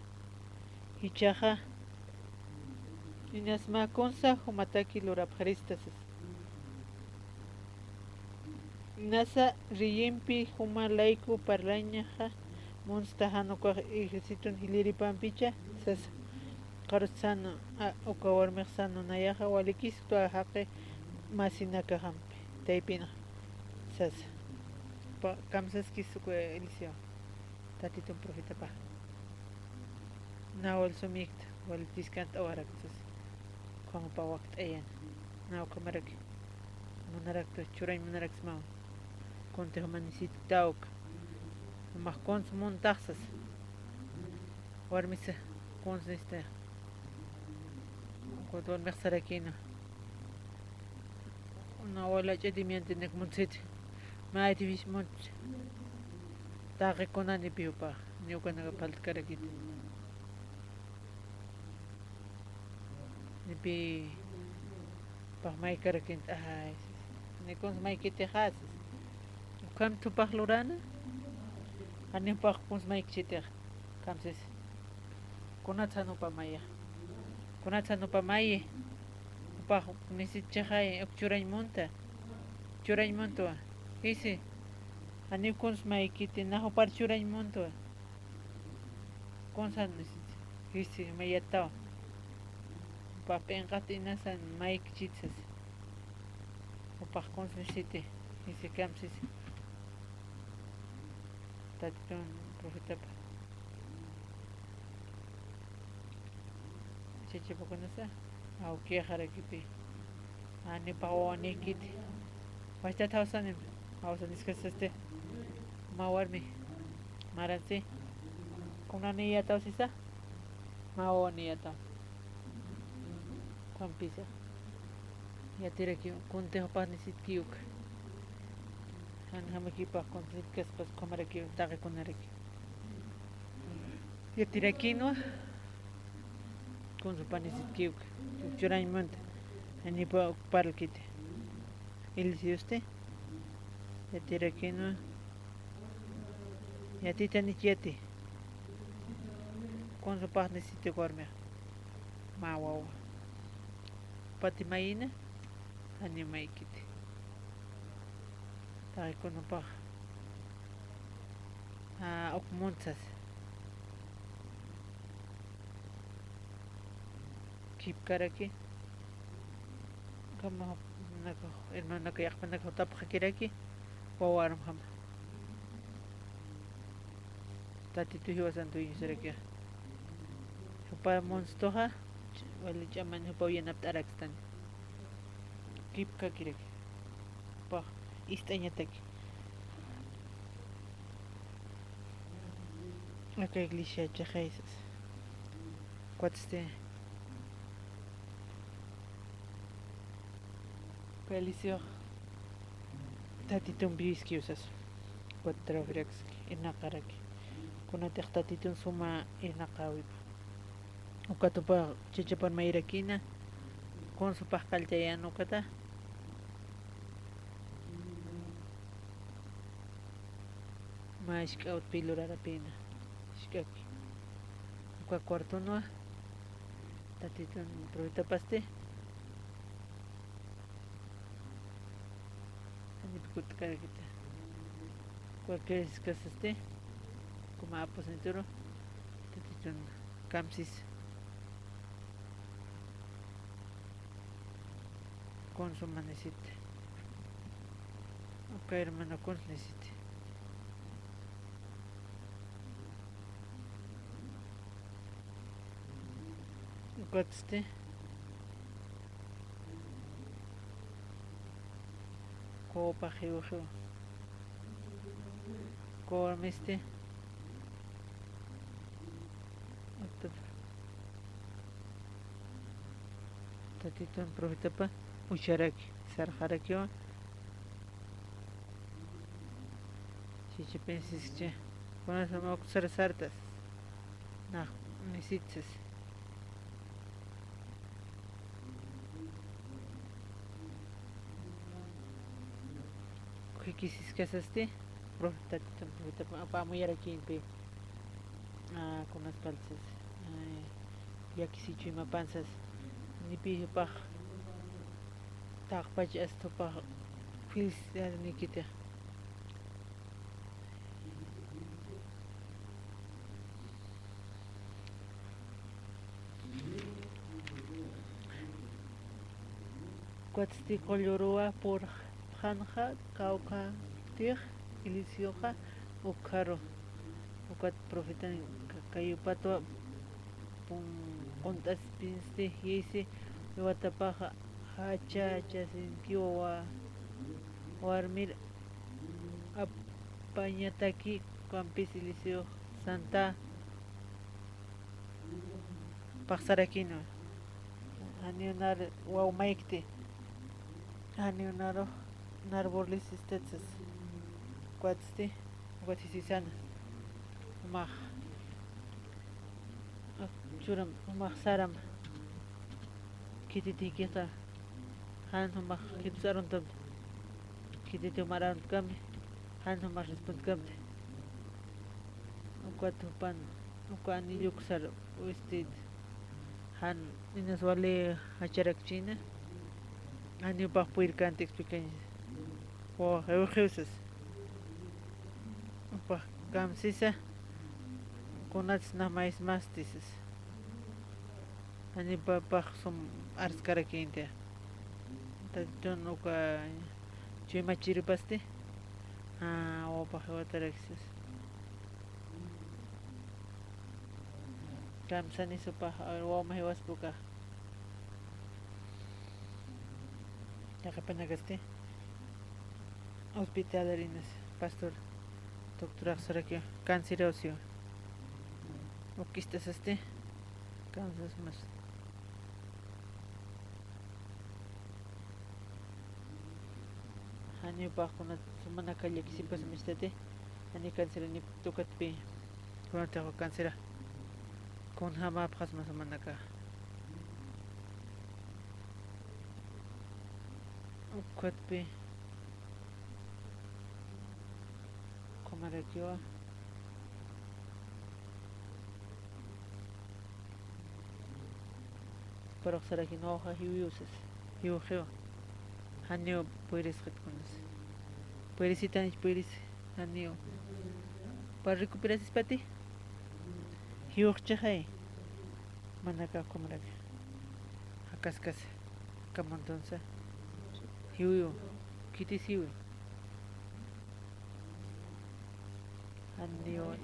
Hichaja. Inas ma consa humataki lurapjaristas. Nasa riyempi huma laiku parlañaja. Monstahano kwa ejército hiliri pampicha. Sas. Karsano okawarmer sano nayaja walikis tu ajake masinaka hampe. Taipina. Sas. Kamsas kisukwe eliseo. Tatito profeta pa. Nawal sumikt. Wal tiskant awaraktus. Como pa wakt ayan. Naw kamarak. Munarakto churay munarak smaw. Conte humanisit tauk. Mas cons montaxas. Warmisa. Cons este. Cuando el mexarakino. Una ola chedimiento nek munsit. Ma itivis munt. Ta reconani piupa. Ni ukana palt karakit. Ni pi pa mai karakit ay. Ni cons mai kite has. Kam tu pahlurana? Ani pa cons mai kite. Kamses. Kunatano pa maya. Kunatano pa maye. Pa nisit chahay churay monta. Churay monto. Isi. Ani cons mai kite na par churay monto. Consan nisit. Isi mayatao. Pa pengatina san mai kichitsas. Pa cons nisite. Isi kamsis. Tatton profeta pa. Cheche pa kunasa. Au kia harakipi. Ani pa wani kiti. Basta tausanim. Hausan iskasaste. Mawarmi. Maransi. Kuna ni yatao sisa. Mawani yatao. Kampisa. Yatira ki kunte hopa nisit kiuk. Han hamaki pa konsit kaspas komaraki tage kunaraki. Yatira kino. Con su panisit kiuk. Churay monta. Ani pa ocupar el kite. ¿Y si usted? Ya tira aquí, ¿no? Ya ti tani yeti. Con su paz necesito gorme. Ma wow. Pati maina. Ani mai kite. Tai con un paz. Okmontas. Keep karaki. Como hermano que ya cuando está por aquí aquí wawaram ham tati tu hiwa santu yin serek pa monstoha wali chaman pa yan aptarakstan kip ka kirek pa istanya tek la iglesia de Jesus Cuatste. Pelicio. Tatitun biski usas. Cuatrofrex inakaraki. Kunatih tatitun suma inakawi. Ukatupa chichapan mayrakina. Con su pascalteyan ukata. Mashka out pilurara pina. Shkaki. Uka cuarto no. Tatitun provita paste. Kita cualquier escasaste como apos entero tatitun camsis con su manecite ok hermano con necesite cuatste copa geojo cormiste tatito profita pa usharaki sarharakio chichi pensis che con esa mo sartas na necesitas ¿qué quisiste hacer? Profita para muy aquí en con las calzas. Ya que si chima panzas, ni pi pa tak pa esto pa fils ni kita. Cuatsti coloroa por Hanja, Cauca, Tig, Ilicioja, Ucaro, Ucat Profitan, Cayupato, Contas Pinste, Yese, Uatapaja, Hacha, Chasinquioa, Oarmir, Apañataki, Campis, Ilicio, Santa, Paxaraquino, Anionar, Waumaicte. Anionaro narborlis istetses cuatsti cuatisisana mah churam mah saram kititikita han mah kitsaron tam kititumaran kami han mah respond kamte cuatupan cuani yuksar usted han inaswale hacharakchina Ani pa puir cantex pequeños. O eugeusas. Pa camsisa con ats na mais mastices. Ani pa som ars caraquinte. Tajon oka chima chiripaste. O pa watarexes. Camsani sopa o mahwas puka. Ya que penagaste hospitalarinas pastor doctora Sarakio cancerocio o quistas causas más ani bajo na semana calle que si pues mistete ani cáncer ni tocat pi con te cáncer con hama pas más semana ka could be como regió pero será que no hoja y uses y ojeo hanio puedes reconocer puedes ir tan puedes hanio para recuperar ese pati y ojehay manaka como regió acascas como entonces Hiu, kitis hiu. Anio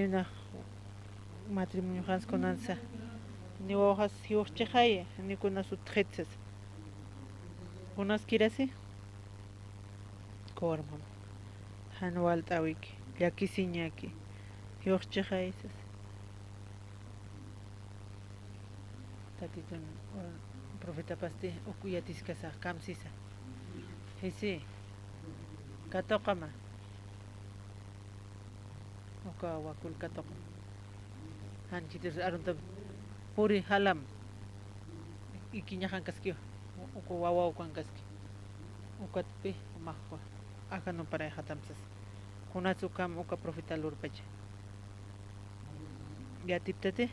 na matrimonio hans con ansa. Ni hojas hiu chehaye, ni con as utretzes. Unas kirasi? Cormon. Hanual tawik, llaki siñaki hiuqchiqa isas tatitun profeta pasti ukuyatisqasa kamsisa hisi katoqama uka wakul katoqa hanchitir arunta puri halam ikiñahan kaskio uku wawa ukan kaski ukatpi umaqwa akano para hatamsas kunatsu kam uka profeta lurpacha yatiptate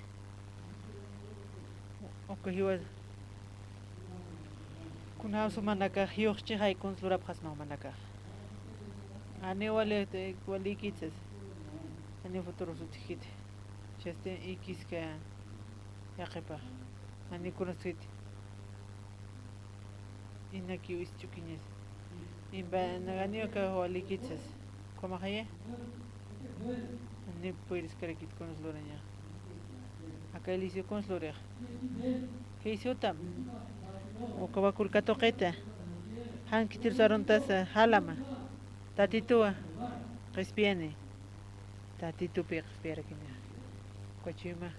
uka hiwa kunawsu manaka hiuqchi haykun lurapqas manaka ani wali kitsas ani futuro sutikit chaste ikiska yaqipa ani kunasit inaki uischukines imba nagani ka wali kitsas como haye ani puedes karakit con loreña acá elicio con loreja que hizo tam o que va a toqueta han kitir sarontas halama tatitua respiene tatitu pe respira que cochima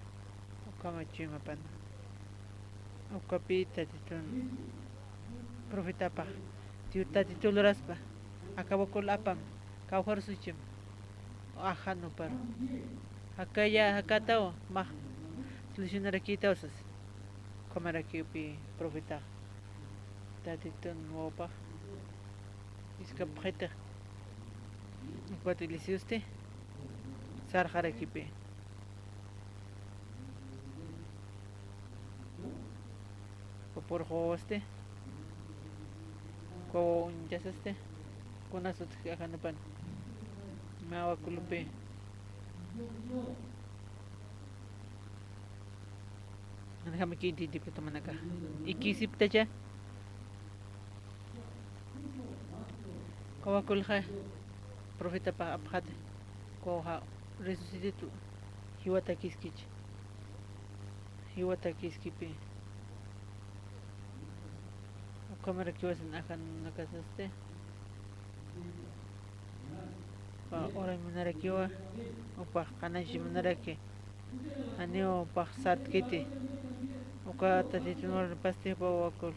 o como chima pan o capita titun profeta pa tiu tatitu loraspa acabo con la pam caujar suchim ajá no paro acá ya acá tao ma solucionar aquí tausas comer aquí pi profeta tatitun mopa iska preta cuatro ilisiuste sarjar aquí pi por hoste con yasaste con asut ajá pan mawa kulupe déjame que intente tomar acá y quisipta ya kawa kulha profeta pa abhate koha resucitatu hiwata kiskich hiwata kiskipi kamera kiwasan akan nakasaste pa ora manara kiwa opa kanashi manara ke aneo pa sat kiti oka tatitunor paste pa wakul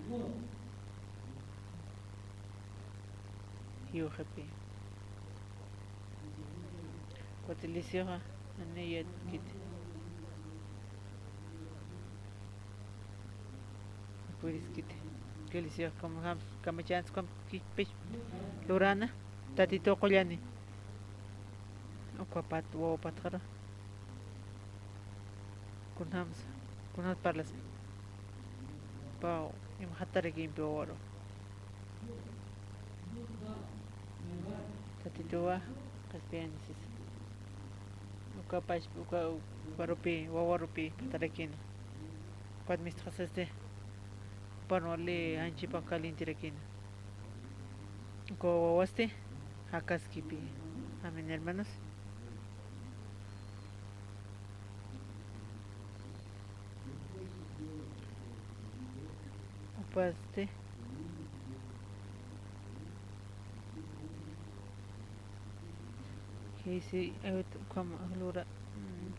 hiu happy kotilisio ane yet kiti puedes kiti kelisio como chance como kipish lorana tatito qollani okapat wo patara kunat parlas pao imhatare game oro tatitoa kaspiansis ukapash uka barupi wawarupi patarakin kwad mistrasaste panole anchi pakalintirakin ko wawaste hakaskipi amén hermanos upaste Hisi ayut kam ahlura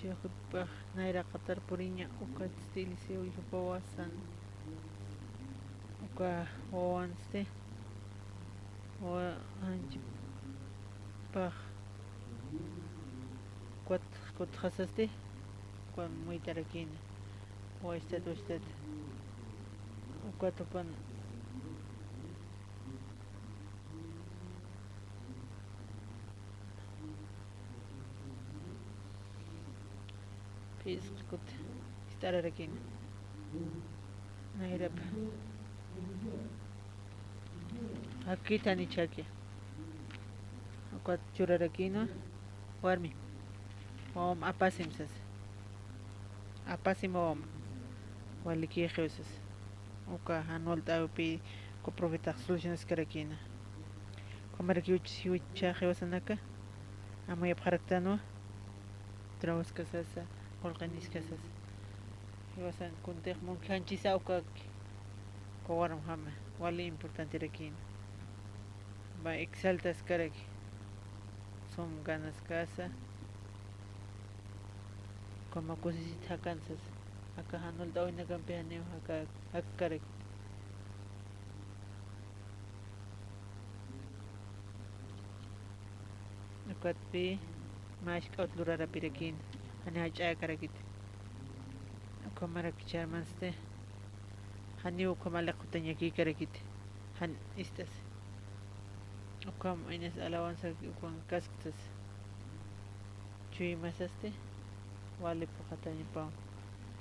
jahut bah naira qatar purinya uka stilisi uyu bawasan uka wawanste wa anji bah kot khasaste kwa muy tarakin wa istat uka topan Please good start again. Nairap. Aquí tani chaki. Akwat churarakino. Warmi. Om apasimsas. Apasim om. Waliki jeusas. Oka anolta upi ko profeta solutions karakina. Komaraki ucha jeusanaka. Amoy aparaktano. Trawas kasasa. Olganis casas. Iwasan kuntek monkanchi sauka kawaram hama. Wali importante rakin. Ba exaltas karaki. som ganas casa como cosita cansas acá hanol daw na kampihan niyo acá akarek nukat pi mash kaut lurara pirakin ani hacha karakit komarak charmanste hani ukamala kutanya ki karakit han istas ukam ines alawanza ukam kastas chui masaste wali pakatanya pa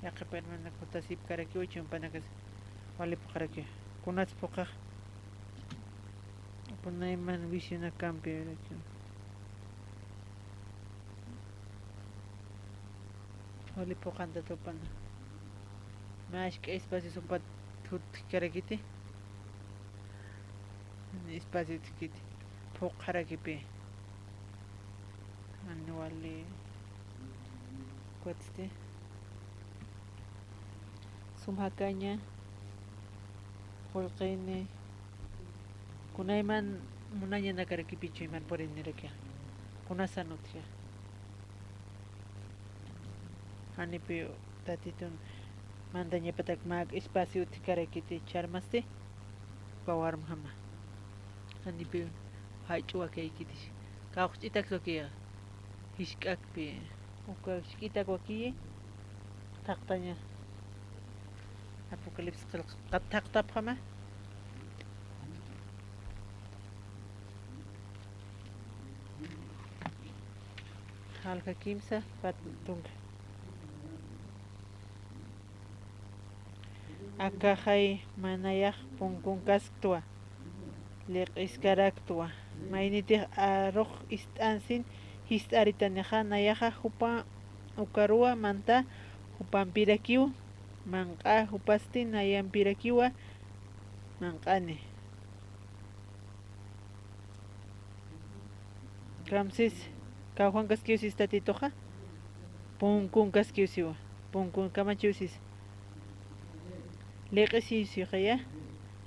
yakipan man nakutasip karaki uchum panakas wali pakaraki kunats pokah punay man visyo na kampi wali pokando to pan mash ka espacio supat tut karakiti espacio tikiti pokarakipi wali kuatste sumhakanya holqine kunayman munanya nakarakipichu iman por inirakia kunasanutya hanipi tatitun mandanya patak mag espacio tikarakiti charmaste bawar mahama hanipi haichua kaykiti kauch'itak sokia hishk'akpi uka hishk'itak wakiye taqtaña apocalipsis taqtap hama halka kimsa patunga akajay manayaq punkunkastua liq'iskaraktua maynitij aruq ist'ansin hist'aritaniqa nayaqa hupa ukarua manta hupanpirakiwa manqa hupasti nayanpirakiwa manqani Ramses kawhankaskiusis tatitoqa punkunkaskiusiwa punkun kamachiusis liq'isisiqa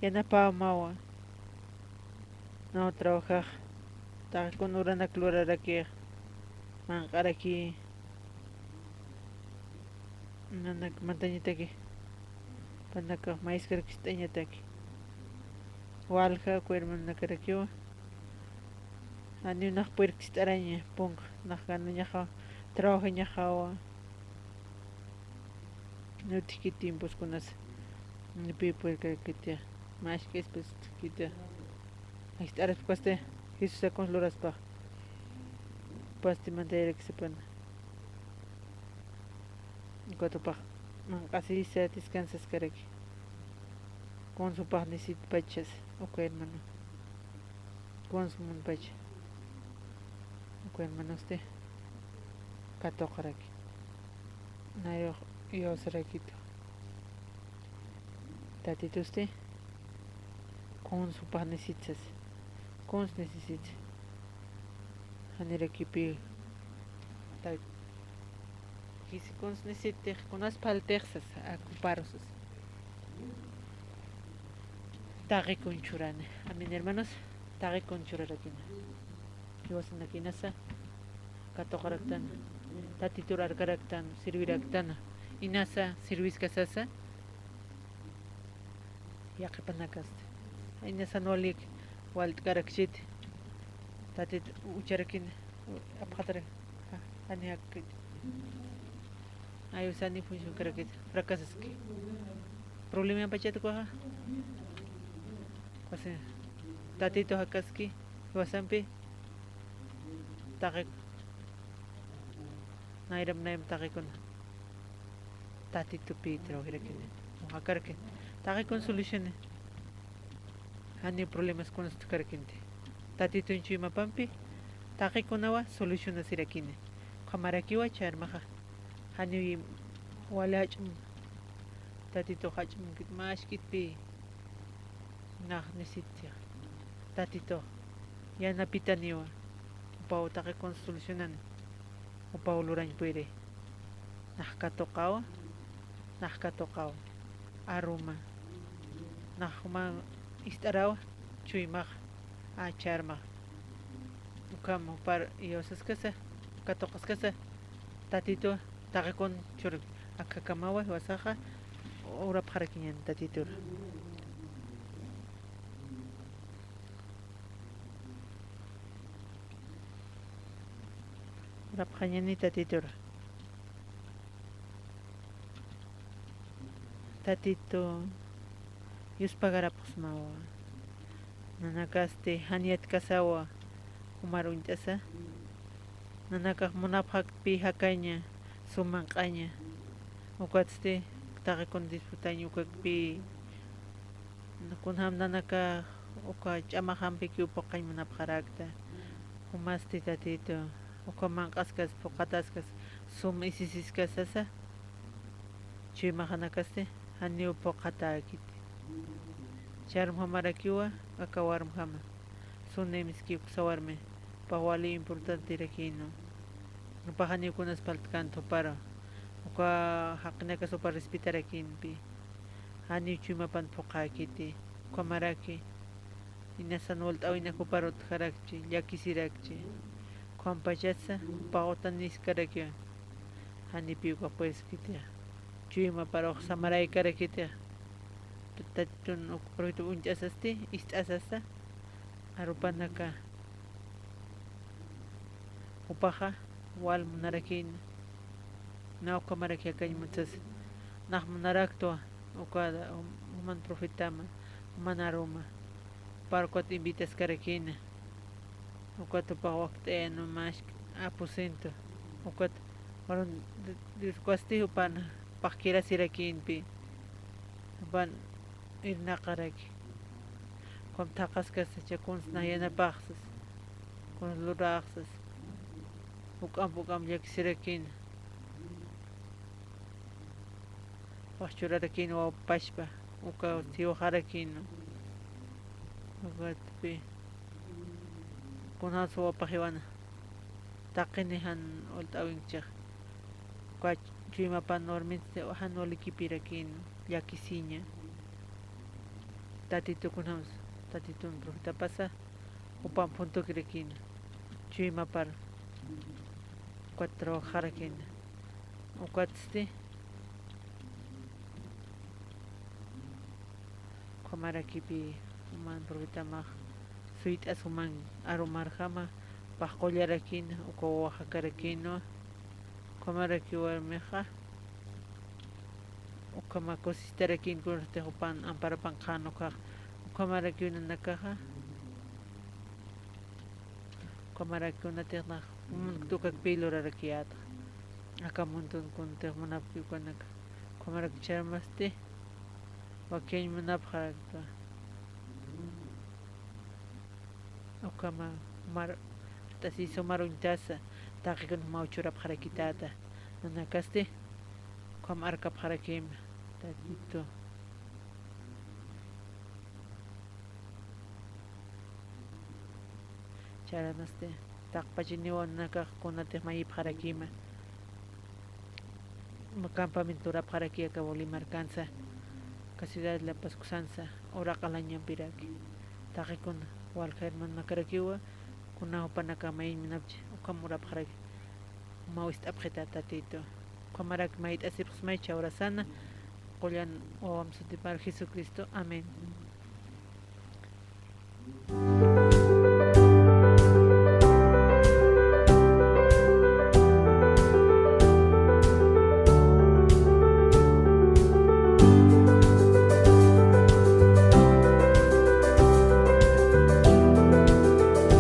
yanapamawa no trabajar ta con urana cloraraki manqaraki nanak montañitaki panaka maízkarkist'añataki walja kuermanakarakiwa ani unaq puerkist'araña punqa naqkanañaqa trabajañaqa nutiki tiempos kunas nipi puerkarkitia mashka espes kita Aras paste Jesús con loras pa paste mantener que sepan cuatro pa casi se descansas careki con su pa nesit pachas ok hermano con su mun pach ok hermano usted kato careki nayo yo sarakito tatito usted con su pa nesitas Cons necesita hanera kipi ta kisi cons necesita conas paltexas ocuparosas taqi conchurane a mis hermanos taqi conchurarakina kiwasanakina katoqaraktan tatiturar serviraktan inasa serviskasasa yaqipanakas inasa nolik Walt karakshit tatit ucharakin aphatare ani hak ayo sani funjo karakit frakasaski problema pachat ko ha pase tatito hakaski wasampi takik nairam naim takikon tatito pitro hirakin hakarakin takikon solution Hani problemas con este carquinte. Tatito en chima pampi, taque con agua, solución a sirakine. Kamarakiwa charmaja. Hani walach tatito hachum kit mashkit pi. Nah nesitia. Tatito. Ya napitaniwa. Upau taque con solucionan. Upau lurañ puire. Nahkatokawa. Aruma. Nahuma istarawa chuimaj acharmaj ukam par ioseskasa katoqaskasa tatito taqikun churuk akakamawa wasaja ora pjarakiñan tatitura ora pjañani tatitura tatito yuspagarapuxmawa nanakaste haniat kasawa umarunchasa nanakaq munapaq pi hakaña sumanqaña ukaste taqikun disfrutaña ukakpi kunham nanaka uka ch'amahampi kiupaqay munapaqarakta umaste tatito uka manqaskas puqataskas sum isisiskasasa chuymahanakaste haniu puqatakiti charum hamarakiwa akawarum hama sunemisky sawarme pawali importante rakino nupahani kunas paltkanto para uka haqnaka super respetar akinpi hani chuma pan pokakiti kamaraki inasan volt awina ko parot harakchi yakisirakchi kompachasa paotan niskaraki hani piuka pues kitia chuma para samaray karakita tatun ukproito unchasasti istasasta arupanaka upaja wal munarakin na ukamaraki akañmuchas naq munaraktua ukada uman profitama uman aroma parquat invitas karakina ukat upawaqt'e nomash aposento ukat waron disquasti upan paqkira sirakinpi upan irnaqaraki com taqaskas chakuns nayanapaqsas con luraqsas ukam yakisirakin paqchurarakin wawapashpa uka tiwaqarakin ugatpi kunas wapaqiwana taqini han olt'awinchaq uka chuymapan normalmente han walikipirakin yakisiña tatito kunams tatitun profita pasa upan punto kirekin chuymapar cuatro jarakin ukwatsti kamarakipi uman profita maq suit asuman arumarjama paqollarakin uka oaxacarakino kamaraki warmeja ukama kosistarakin kunarte upan amparapanqano kaq ukamaraki unanakaja ukamaraki unatiqnaq tukakpi lurarakiata akamuntun kuntiq munapki ukanaka ukamaraki charmasti wakiñ munapqarakta ukama mar tasiso maruntasa taqikun mawchurapqarakitata nanakasti ukama arkapqarakim tatito charanaste taqpachiniwanaka kunatiq mayipqarakima campamenturapqarakiaka Bolimarcansa Ciudad La Pascusanza uraqalañampiraki taqikuna walqa hermanmakarakiwa kunahupanaka mayminapchi ukamurapqaraki mawist'apqita tatito ukamaraki mayt'asipaq may chawrasana qullan wawam sutipar Jesucristo amén.